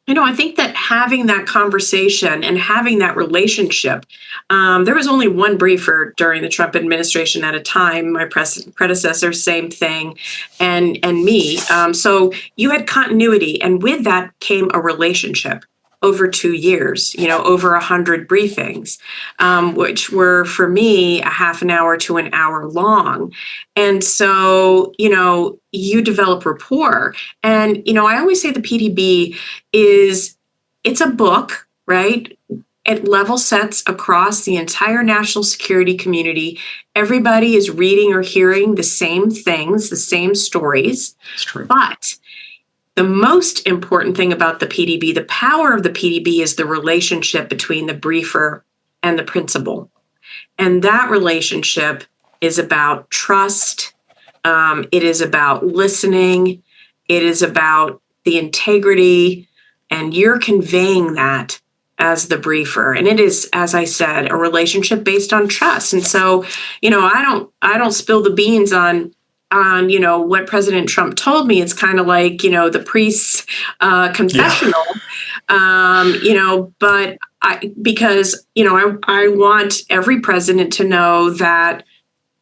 I think that having that conversation and having that relationship, there was only one briefer during the Trump administration at a time. My predecessor, same thing, and me. So you had continuity, and with that came a relationship over 2 years, over 100 briefings, which were, for me, a half an hour to an hour long. And so, you develop rapport. And, I always say the PDB it's a book, right? It level sets across the entire national security community. Everybody is reading or hearing the same things, the same stories. That's true. But the most important thing about the PDB, the power of the PDB, is the relationship between the briefer and the principal. And that relationship is about trust. It is about listening. It is about the integrity. And you're conveying that as the briefer. And it is, as I said, a relationship based on trust. And so, I don't spill the beans on what President Trump told me. It's kind of like, the priest's confessional, but I want every president to know that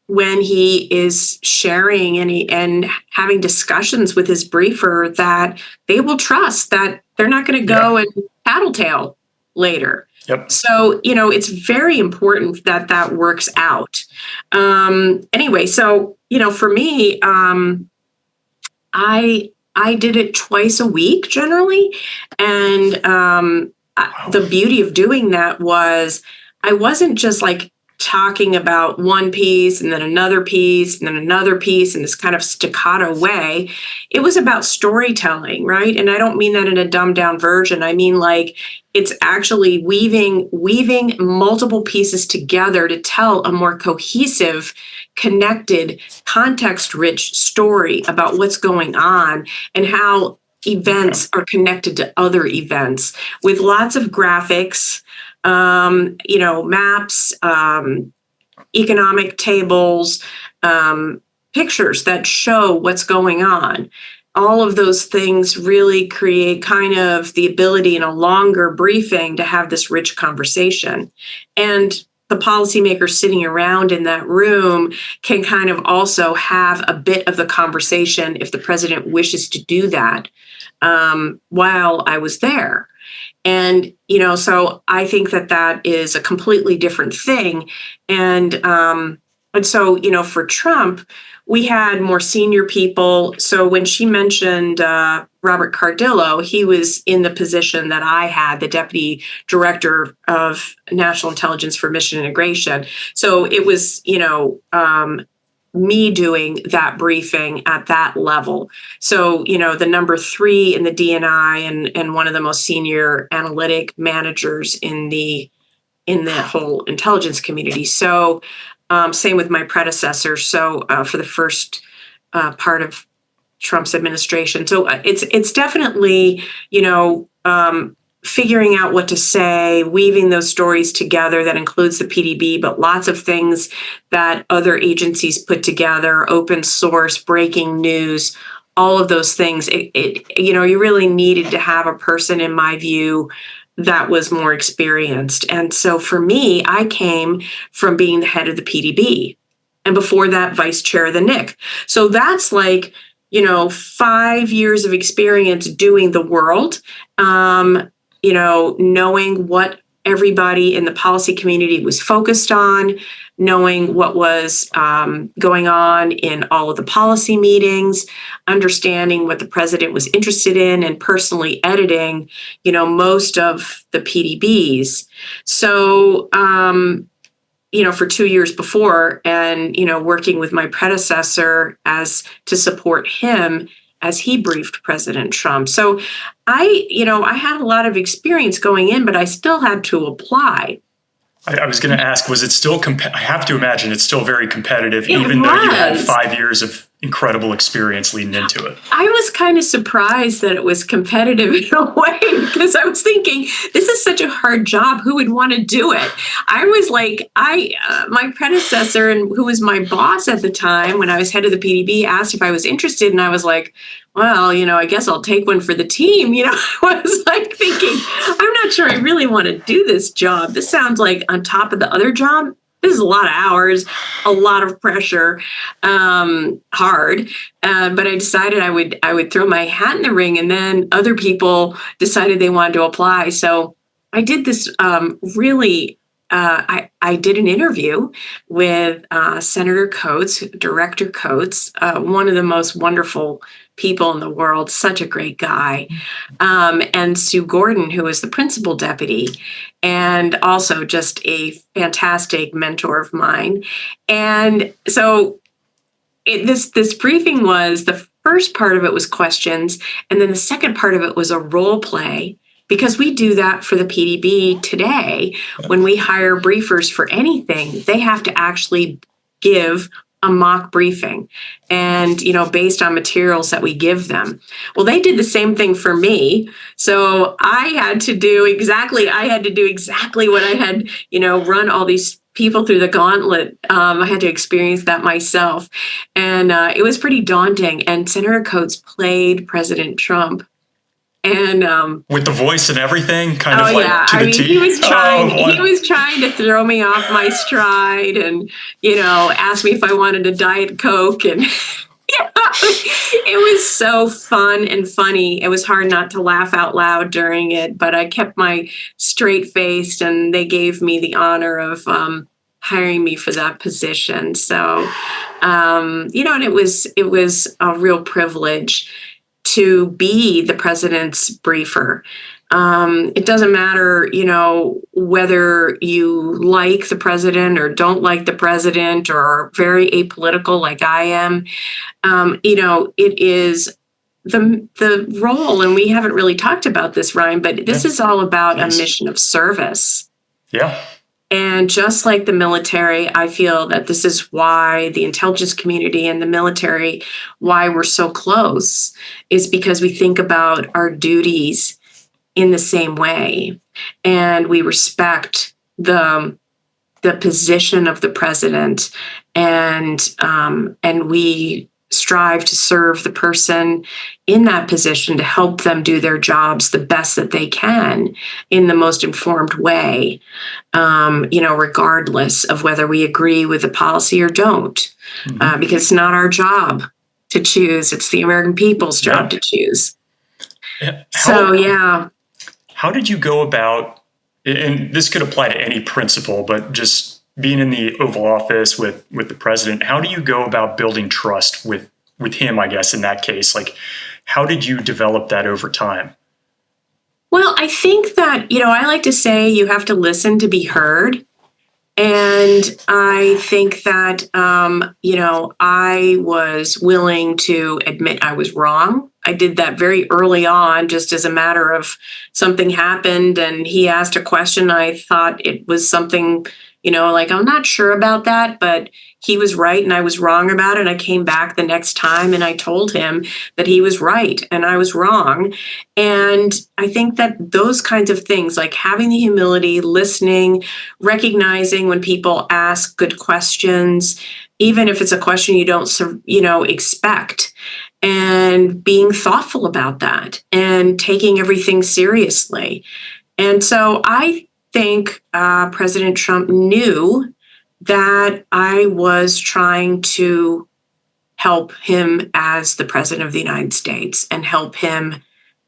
when he is sharing and having discussions with his briefer, that they will trust that they're not going to go and tattletale later. Yep. So, it's very important that that works out. Anyway, so, for me, I did it twice a week generally. And the beauty of doing that was I wasn't just like talking about one piece and then another piece and then another piece in this kind of staccato way. It was about storytelling, right? And I don't mean that in a dumbed down version. I mean, like, it's actually weaving multiple pieces together to tell a more cohesive, connected, context-rich story about what's going on and how events are connected to other events, with lots of graphics, maps, economic tables, pictures that show what's going on. All of those things really create kind of the ability in a longer briefing to have this rich conversation. And the policymakers sitting around in that room can kind of also have a bit of the conversation if the president wishes to do that while I was there. And, so I think that is a completely different thing. And so, for Trump, we had more senior people. So when she mentioned Robert Cardillo, he was in the position that I had, the Deputy Director of National Intelligence for Mission Integration. So it was, me doing that briefing at that level. So, the number 3 in the DNI and one of the most senior analytic managers in the whole intelligence community. So same with my predecessor. So for the first part of Trump's administration. So it's definitely, figuring out what to say, weaving those stories together. That includes the PDB, but lots of things that other agencies put together, open source, breaking news, all of those things. You really needed to have a person, in my view, that was more experienced. And so for me, I came from being the head of the PDB, and before that, vice chair of the NIC. So that's 5 years of experience doing the world, knowing what everybody in the policy community was focused on, knowing what was going on in all of the policy meetings, understanding what the president was interested in, and personally editing, most of the PDBs. So, for 2 years before, and, working with my predecessor to support him as he briefed President Trump. So I had a lot of experience going in, but I still had to apply. I was going to ask, was it still, I have to imagine it's still very competitive, It even though you had was. 5 years of incredible experience leading into it. I was kind of surprised that it was competitive in a way, because I was thinking, this is such a hard job. Who would want to do it? I was like, my predecessor, and who was my boss at the time when I was head of the PDB, asked if I was interested. And I was like, well, I guess I'll take one for the team. I was like thinking, I'm not sure I really want to do this job. This sounds like on top of the other job. This is a lot of hours, a lot of pressure, hard. But I decided I would throw my hat in the ring, and then other people decided they wanted to apply. So I did this I did an interview with Senator Coates, Director Coates, one of the most wonderful people in the world, such a great guy, and Sue Gordon, who was the principal deputy, and also just a fantastic mentor of mine. And so this briefing was, the first part of it was questions, and then the second part of it was a role play. Because we do that for the PDB today. When we hire briefers for anything, they have to actually give a mock briefing, and based on materials that we give them. Well, they did the same thing for me. So I had to do exactly what I had, run all these people through the gauntlet. I had to experience that myself. And it was pretty daunting. And Senator Coates played President Trump. And with the voice and everything, kind of to the T. He was trying to throw me off my stride, and ask me if I wanted a Diet Coke, and it was so fun and funny. It was hard not to laugh out loud during it, but I kept my straight face, and they gave me the honor of hiring me for that position. So, and it was a real privilege to be the president's briefer. It doesn't matter, whether you like the president or don't like the president, or are very apolitical like I am. It is the role, and we haven't really talked about this, Ryan, but this is all about a mission of service. Yeah. And just like the military, I feel that this is why the intelligence community and the military, why we're so close, is because we think about our duties in the same way. And we respect the position of the president, and we strive to serve the person in that position to help them do their jobs the best that they can in the most informed way, regardless of whether we agree with the policy or don't, because it's not our job to choose. It's the American people's job to choose. How did you go about, and this could apply to any principal, but just being in the Oval Office with the president, how do you go about building trust with him, I guess, in that case? Like, how did you develop that over time? Well, I think that, I like to say you have to listen to be heard. And I think that, I was willing to admit I was wrong. I did that very early on, just as a matter of something happened and he asked a question. I thought it was something, like, I'm not sure about that, but he was right and I was wrong about it. And I came back the next time and I told him that he was right and I was wrong. And I think that those kinds of things, like having the humility, listening, recognizing when people ask good questions, even if it's a question you don't, expect, and being thoughtful about that and taking everything seriously. And so I think President Trump knew that I was trying to help him as the president of the United States and help him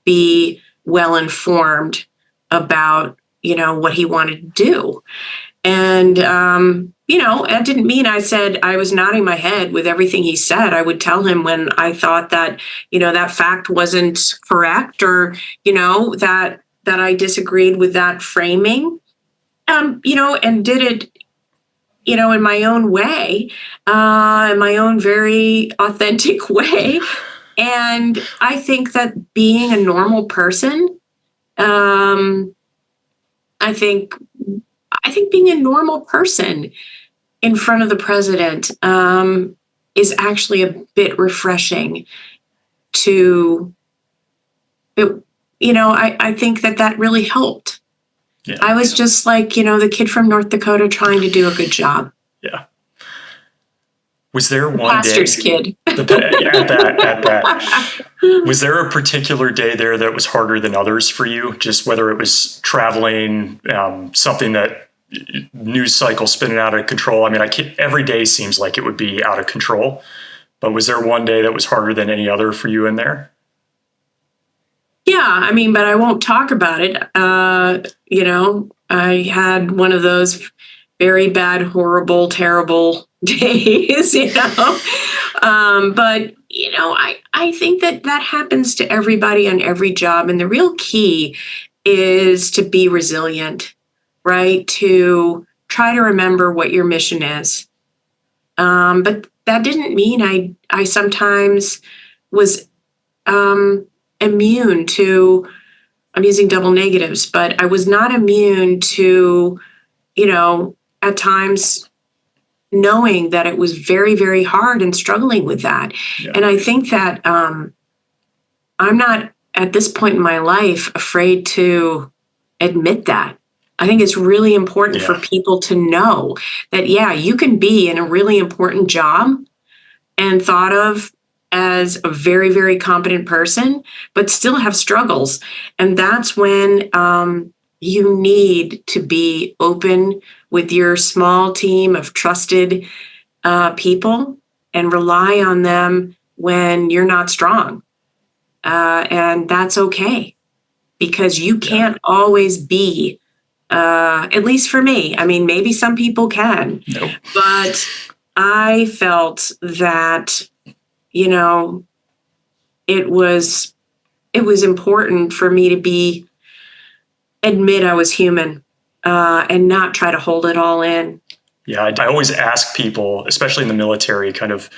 be well informed about, what he wanted to do. And, that didn't mean I said I was nodding my head with everything he said. I would tell him when I thought that, that fact wasn't correct, or, that I disagreed with that framing, and did it, in my own way, in my own very authentic way. And I think that being a normal person, I think being a normal person in front of the president is actually a bit refreshing to, I think that really helped. Yeah. I was just like, the kid from North Dakota trying to do a good job. Yeah. Was there one pastor's day? Kid. At that. Was there a particular day there that was harder than others for you? Just whether it was traveling, something that news cycle spinning out of control. I mean, every day seems like it would be out of control. But was there one day that was harder than any other for you in there? Yeah, but I won't talk about it. I had one of those very bad, horrible, terrible days, But, I think that happens to everybody on every job. And the real key is to be resilient, right? To try to remember what your mission is. But that didn't mean I sometimes was immune to, I'm using double negatives, but I was not immune to, at times knowing that it was very, very hard and struggling with that. Yeah. And I think that I'm not at this point in my life afraid to admit that. I think it's really important for people to know that, you can be in a really important job and thought of as a very, very competent person, but still have struggles. And that's when you need to be open with your small team of trusted people and rely on them when you're not strong. And that's okay, because you can't always be, at least for me. Maybe some people can, nope. But I felt that, it was important for me to admit I was human, and not try to hold it all in. Yeah, I always ask people, especially in the military, kind of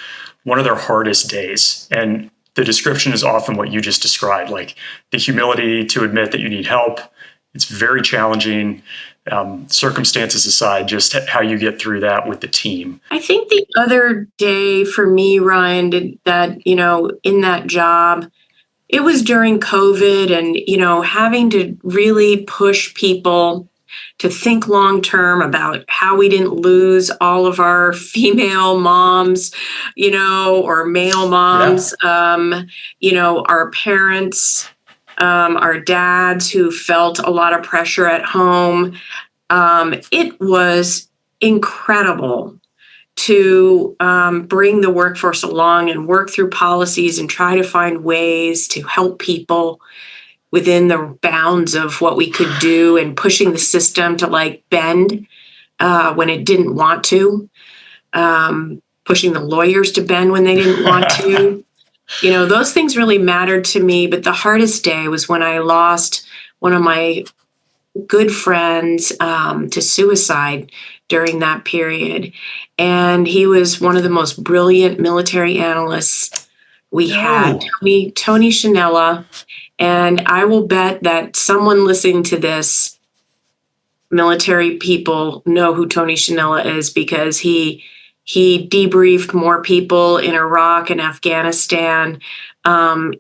one of their hardest days. And the description is often what you just described, like the humility to admit that you need help. It's very challenging. Circumstances aside, just how you get through that with the team. I think the other day for me, Ryan, that, in that job, it was during COVID and, having to really push people to think long term about how we didn't lose all of our female moms, or male moms, our parents, our dads who felt a lot of pressure at home. It was incredible to bring the workforce along and work through policies and try to find ways to help people within the bounds of what we could do, and pushing the system to bend when it didn't want to, pushing the lawyers to bend when they didn't want to. Those things really mattered to me. But the hardest day was when I lost one of my good friends to suicide during that period. And he was one of the most brilliant military analysts we had, Tony Shinella. And I will bet that someone listening to this, military people, know who Tony Shinella is, because he He debriefed more people in Iraq and Afghanistan.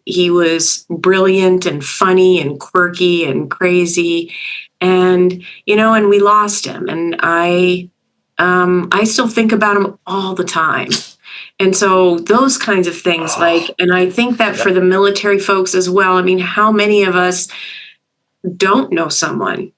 He was brilliant and funny and quirky and crazy. And, and we lost him. And I still think about him all the time. And so those kinds of things, and I think that for the military folks as well, I mean, how many of us don't know someone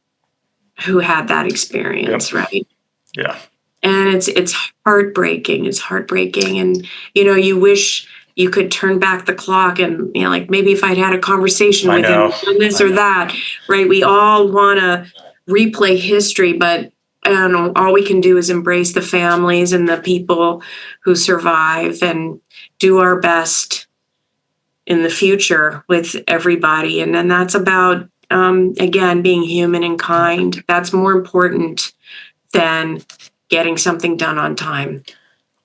who had that experience, right? Yeah. And it's heartbreaking. It's heartbreaking. And, you wish you could turn back the clock and, like maybe if I'd had a conversation with him on this or that, right? We all want to replay history, but all we can do is embrace the families and the people who survive and do our best in the future with everybody. And then that's about, again, being human and kind. That's more important than getting something done on time.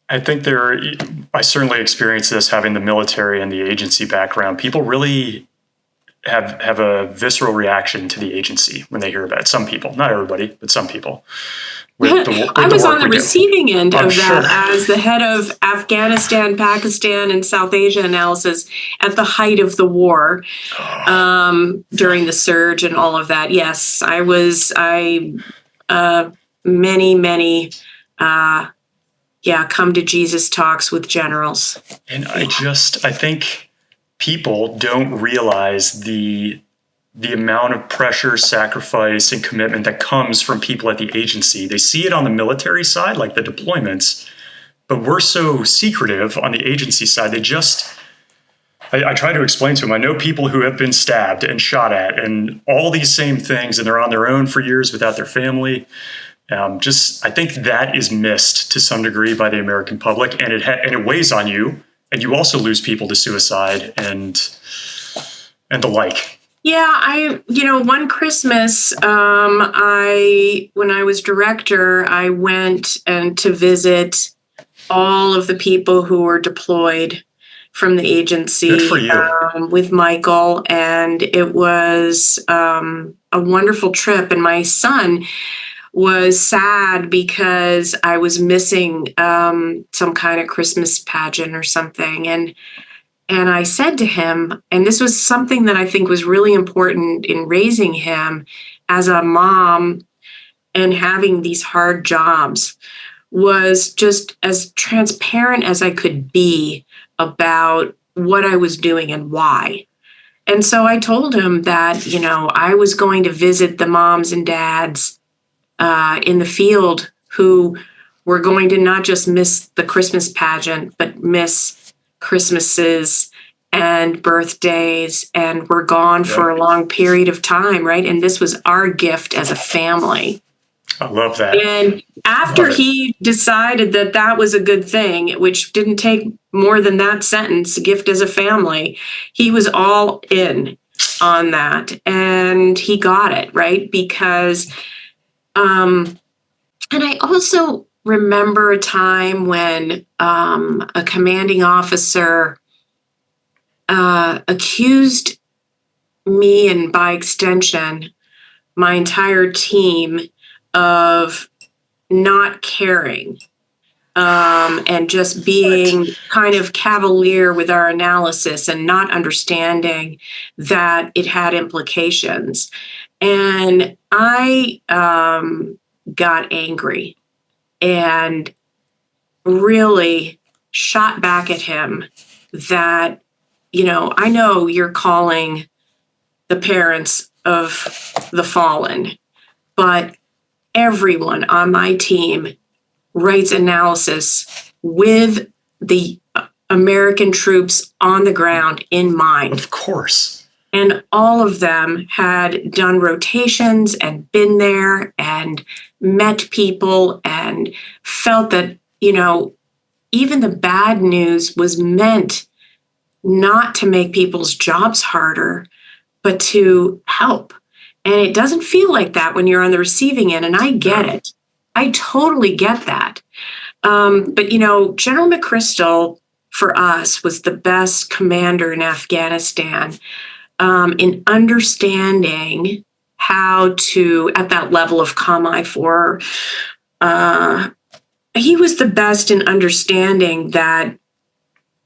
I think I certainly experienced this having the military and the agency background. People really have a visceral reaction to the agency when they hear about it. Some people, not everybody, but some people. I was on the receiving end of that as the head of Afghanistan, Pakistan, and South Asia analysis at the height of the war, during the surge and all of that. Yes, many come to Jesus talks with generals. And I think people don't realize the amount of pressure, sacrifice, and commitment that comes from people at the agency. They see it on the military side, like the deployments, but we're so secretive on the agency side. I try to explain to them, I know people who have been stabbed and shot at and all these same things, and they're on their own for years without their family. I think that is missed to some degree by the American public, and it weighs on you, and you also lose people to suicide and the like. Yeah, one Christmas, when I was director, I went to visit all of the people who were deployed from the agency. Good for you. With Michael, and it was a wonderful trip. And my son was sad because I was missing some kind of Christmas pageant or something. And I said to him, and this was something that I think was really important in raising him as a mom and having these hard jobs, was just as transparent as I could be about what I was doing and why. And so I told him that, I was going to visit the moms and dads in the field who were going to not just miss the Christmas pageant, but miss Christmases and birthdays, and were gone for a long period of time, right? And this was our gift as a family. I love that. And after he decided that was a good thing, which didn't take more than that sentence, gift as a family, he was all in on that. And he got it, right? Because, and I also remember a time when a commanding officer accused me, and by extension, my entire team, of not caring and just being kind of cavalier with our analysis and not understanding that it had implications. And I got angry and really shot back at him that, I know you're calling the parents of the fallen, but everyone on my team writes analysis with the American troops on the ground in mind. Of course. And all of them had done rotations and been there and met people and felt that, even the bad news was meant not to make people's jobs harder, but to help. And it doesn't feel like that when you're on the receiving end. And I get it. I totally get that. But, General McChrystal, for us, was the best commander in Afghanistan in understanding how to, at that level of COM I4, he was the best in understanding that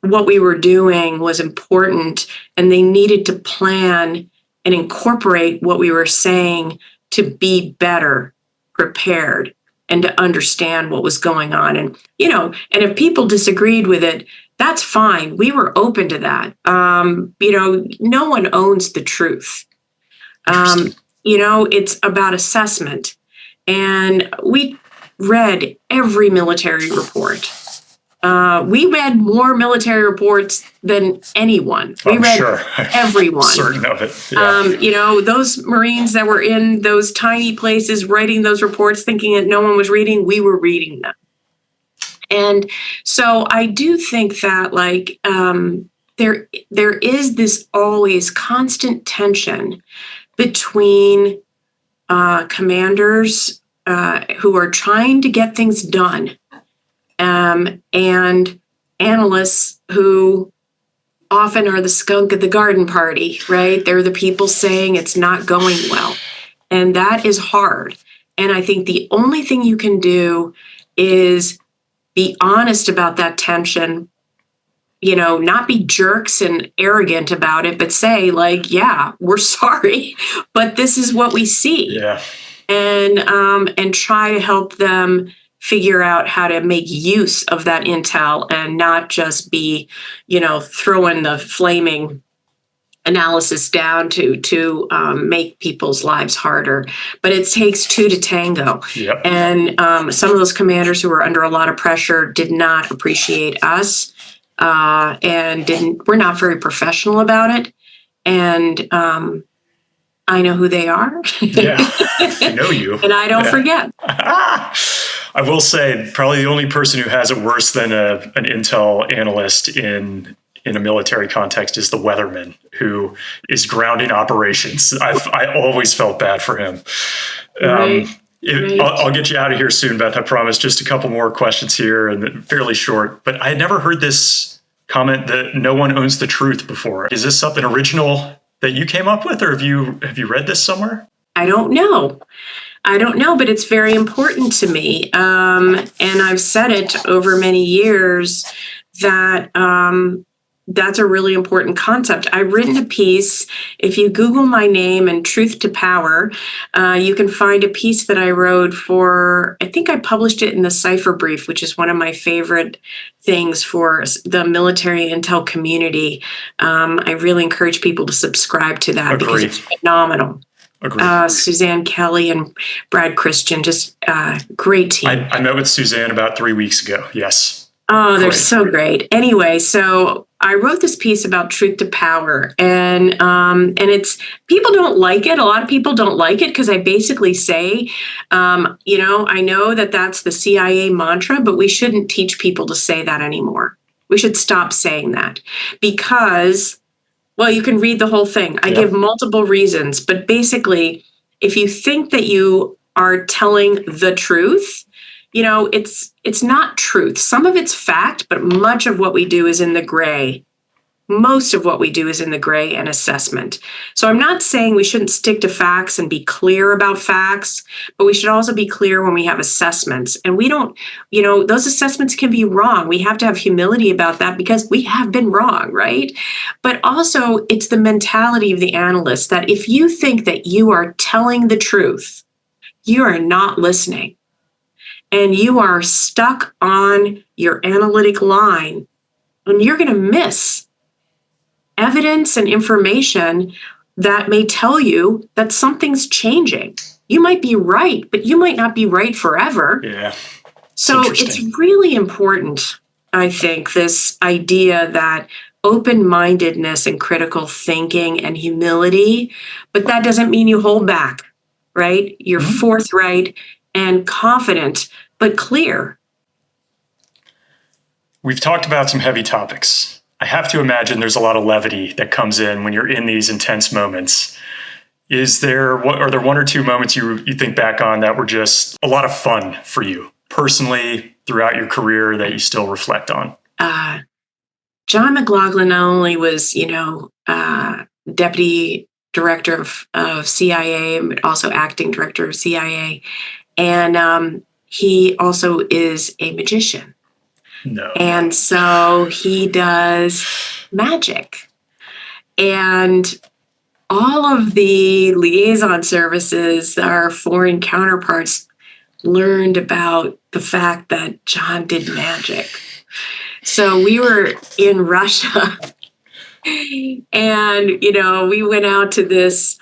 what we were doing was important and they needed to plan and incorporate what we were saying to be better prepared and to understand what was going on. And, and if people disagreed with it, that's fine. We were open to that. No one owns the truth. It's about assessment. And we read every military report. We read more military reports than anyone. We read everyone. Certain of it. Yeah. Those Marines that were in those tiny places writing those reports, thinking that no one was reading, we were reading them. And so I do think that there is this always constant tension between commanders who are trying to get things done and analysts who often are the skunk at the garden party, right? They're the people saying it's not going well. And that is hard. And I think the only thing you can do is be honest about that tension, not be jerks and arrogant about it, but say yeah, we're sorry, but this is what we see. Yeah. And try to help them figure out how to make use of that intel and not just be, throwing the flaming analysis down to make people's lives harder. Webut it takes two to tango. Yep. And some of those commanders who were under a lot of pressure did not appreciate us and we're not very professional about it. And I know who they are. Yeah, I know you. And I don't forget. I will say probably the only person who has it worse than an intel analyst in a military context is the weatherman who is grounding operations. I always felt bad for him. Right. I'll get you out of here soon, Beth, I promise. Just a couple more questions here and fairly short. But I had never heard this comment that no one owns the truth before. Is this something original that you came up with, or have you read this somewhere? I don't know, but it's very important to me. And I've said it over many years that that's a really important concept. I've written a piece. If you Google my name and Truth to Power, you can find a piece that I wrote I think I published it in the Cipher Brief, which is one of my favorite things for the military intel community. I really encourage people to subscribe to that. Agreed. Because it's phenomenal. Agreed. Suzanne Kelly and Brad Christian, just great team. I met with Suzanne about 3 weeks ago. Yes. Oh, they're so great. Anyway, so I wrote this piece about truth to power, and it's people don't like it. A lot of people don't like it because I basically say, I know that that's the CIA mantra, but we shouldn't teach people to say that anymore. We should stop saying that because, well, you can read the whole thing. I give multiple reasons, but basically, if you think that you are telling the truth, it's not truth. Some of it's fact, but much of what we do is in the gray. Most of what we do is in the gray and assessment. So I'm not saying we shouldn't stick to facts and be clear about facts, but we should also be clear when we have assessments. And we don't, those assessments can be wrong. We have to have humility about that because we have been wrong, right? But also it's the mentality of the analyst that if you think that you are telling the truth, you are not listening. And you are stuck on your analytic line, and you're going to miss evidence and information that may tell you that something's changing. You might be right, but you might not be right forever. Yeah. So it's really important, I think, this idea that open-mindedness and critical thinking and humility, but that doesn't mean you hold back, right? You're forthright and confident, but clear. We've talked about some heavy topics. I have to imagine there's a lot of levity that comes in when you're in these intense moments. Are there one or two moments you think back on that were just a lot of fun for you personally throughout your career that you still reflect on? John McLaughlin not only was, deputy director of CIA, but also acting director of CIA. And he also is a magician. No. And so he does magic. And all of the liaison services, our foreign counterparts, learned about the fact that John did magic. So we were in Russia and, we went out to this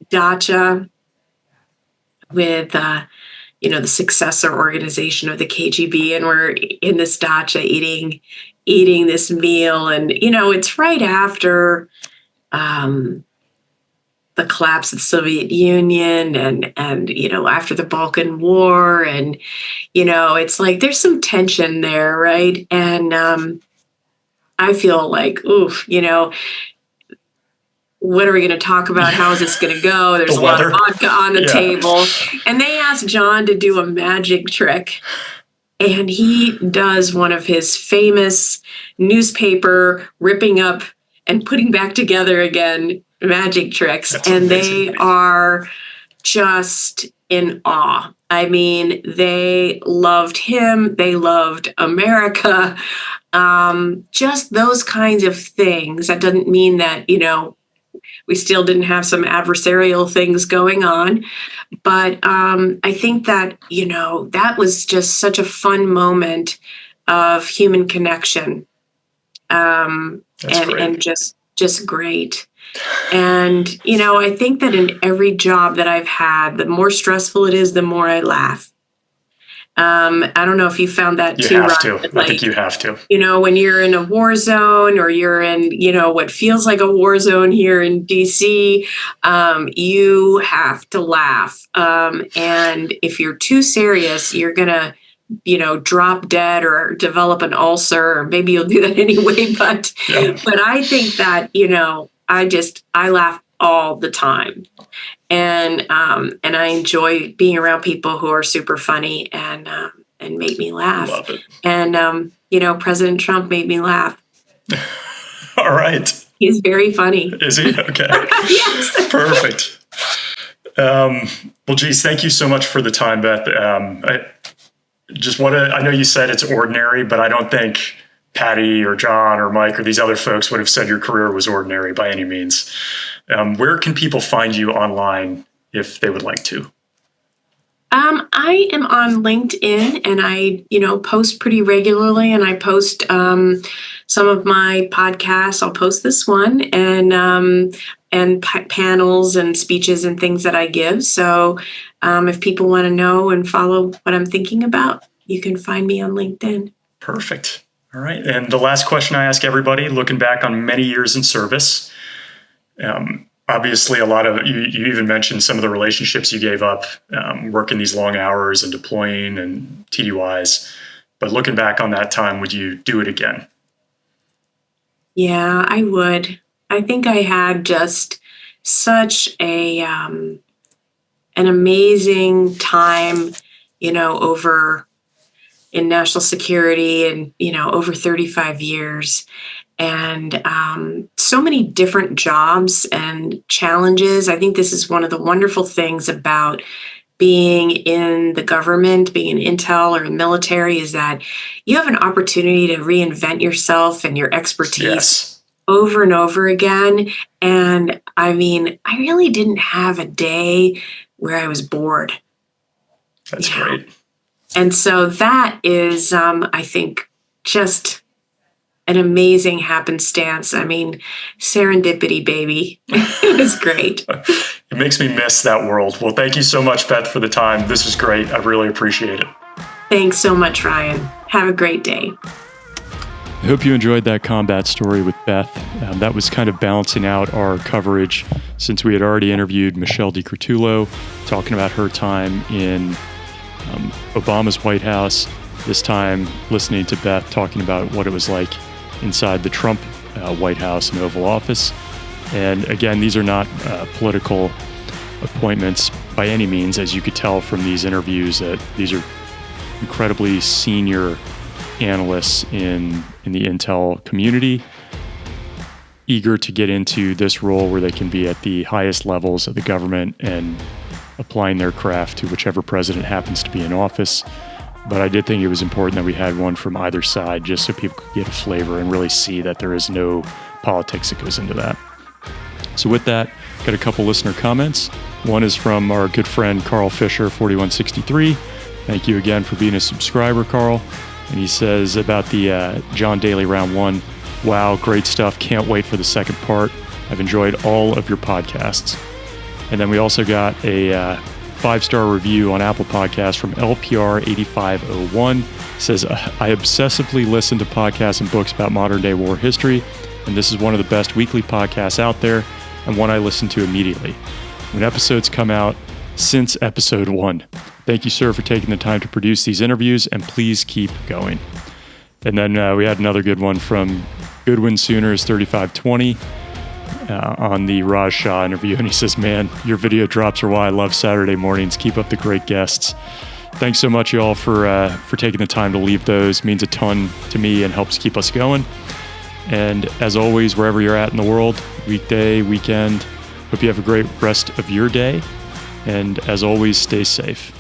dacha with, the successor organization of the KGB. And we're in this dacha eating this meal. And, it's right after the collapse of the Soviet Union and after the Balkan War. And, it's like there's some tension there, right? And I feel like, oof, what are we going to talk about? How is this going to go? There's a lot of vodka on the table. And they asked John to do a magic trick. And he does one of his famous newspaper ripping up and putting back together again magic tricks. That's and amazing. They are just in awe. I mean, they loved him. They loved America. Just those kinds of things. That doesn't mean that, we still didn't have some adversarial things going on. But I think that, that was just such a fun moment of human connection. And just great. And, I think that in every job that I've had, the more stressful it is, the more I laugh. I don't know if you found that too, Ryan. You have to. Like, I think you have to. When you're in a war zone or you're in, what feels like a war zone here in DC, you have to laugh. And if you're too serious, you're going to, drop dead or develop an ulcer, or maybe you'll do that anyway. But I think that, I laugh all the time. And I enjoy being around people who are super funny and make me laugh. Love it. And, President Trump made me laugh. All right. He's very funny. Is he? Okay. Yes. Perfect. Well, geez, thank you so much for the time, Beth. I know you said it's ordinary, but I don't think Patty or John or Mike or these other folks would have said your career was ordinary by any means. Where can people find you online if they would like to? I am on LinkedIn and I, post pretty regularly, and I post some of my podcasts. I'll post this one and panels and speeches and things that I give. So if people want to know and follow what I'm thinking about, you can find me on LinkedIn. Perfect. All right. And the last question I ask everybody, looking back on many years in service, obviously a lot of, you even mentioned some of the relationships you gave up, working these long hours and deploying and TDYs, but looking back on that time, would you do it again? Yeah, I would. I think I had just such an amazing time, over in national security and, over 35 years. And so many different jobs and challenges. I think this is one of the wonderful things about being in the government, being in intel or military, is that you have an opportunity to reinvent yourself and your expertise over and over again. And I mean, I really didn't have a day where I was bored. That's great. And so that is, I think, just an amazing happenstance. I mean, serendipity, baby. It was great. It makes me miss that world. Well, thank you so much, Beth, for the time. This was great. I really appreciate it. Thanks so much, Ryan. Have a great day. I hope you enjoyed that combat story with Beth. That was kind of balancing out our coverage since we had already interviewed Michelle DiGruttolo talking about her time in Obama's White House. This time, listening to Beth talking about what it was like inside the Trump White House and Oval Office. And again, these are not political appointments by any means, as you could tell from these interviews, that these are incredibly senior analysts in the intel community, eager to get into this role where they can be at the highest levels of the government and applying their craft to whichever president happens to be in office. But I did think it was important that we had one from either side just so people could get a flavor and really see that there is no politics that goes into that. So with that, got a couple listener comments. One is from our good friend Carl Fisher, 4163. Thank you again for being a subscriber, Carl. And he says about the John Daly Round 1, wow, great stuff. Can't wait for the second part. I've enjoyed all of your podcasts. And then we also got a 5-star review on Apple Podcasts from LPR8501. Says, I obsessively listen to podcasts and books about modern day war history, and this is one of the best weekly podcasts out there and one I listen to immediately when episodes come out since episode 1. Thank you, sir, for taking the time to produce these interviews, and please keep going. And then we had another good one from Goodwin Sooners 3520 on the Raj Shah interview, and he says, man, your video drops are why I love Saturday mornings. Keep up the great guests. Thanks so much, y'all, for taking the time to leave those. It means a ton to me and helps keep us going. And as always, wherever you're at in the world, weekday, weekend, hope you have a great rest of your day. And as always, stay safe.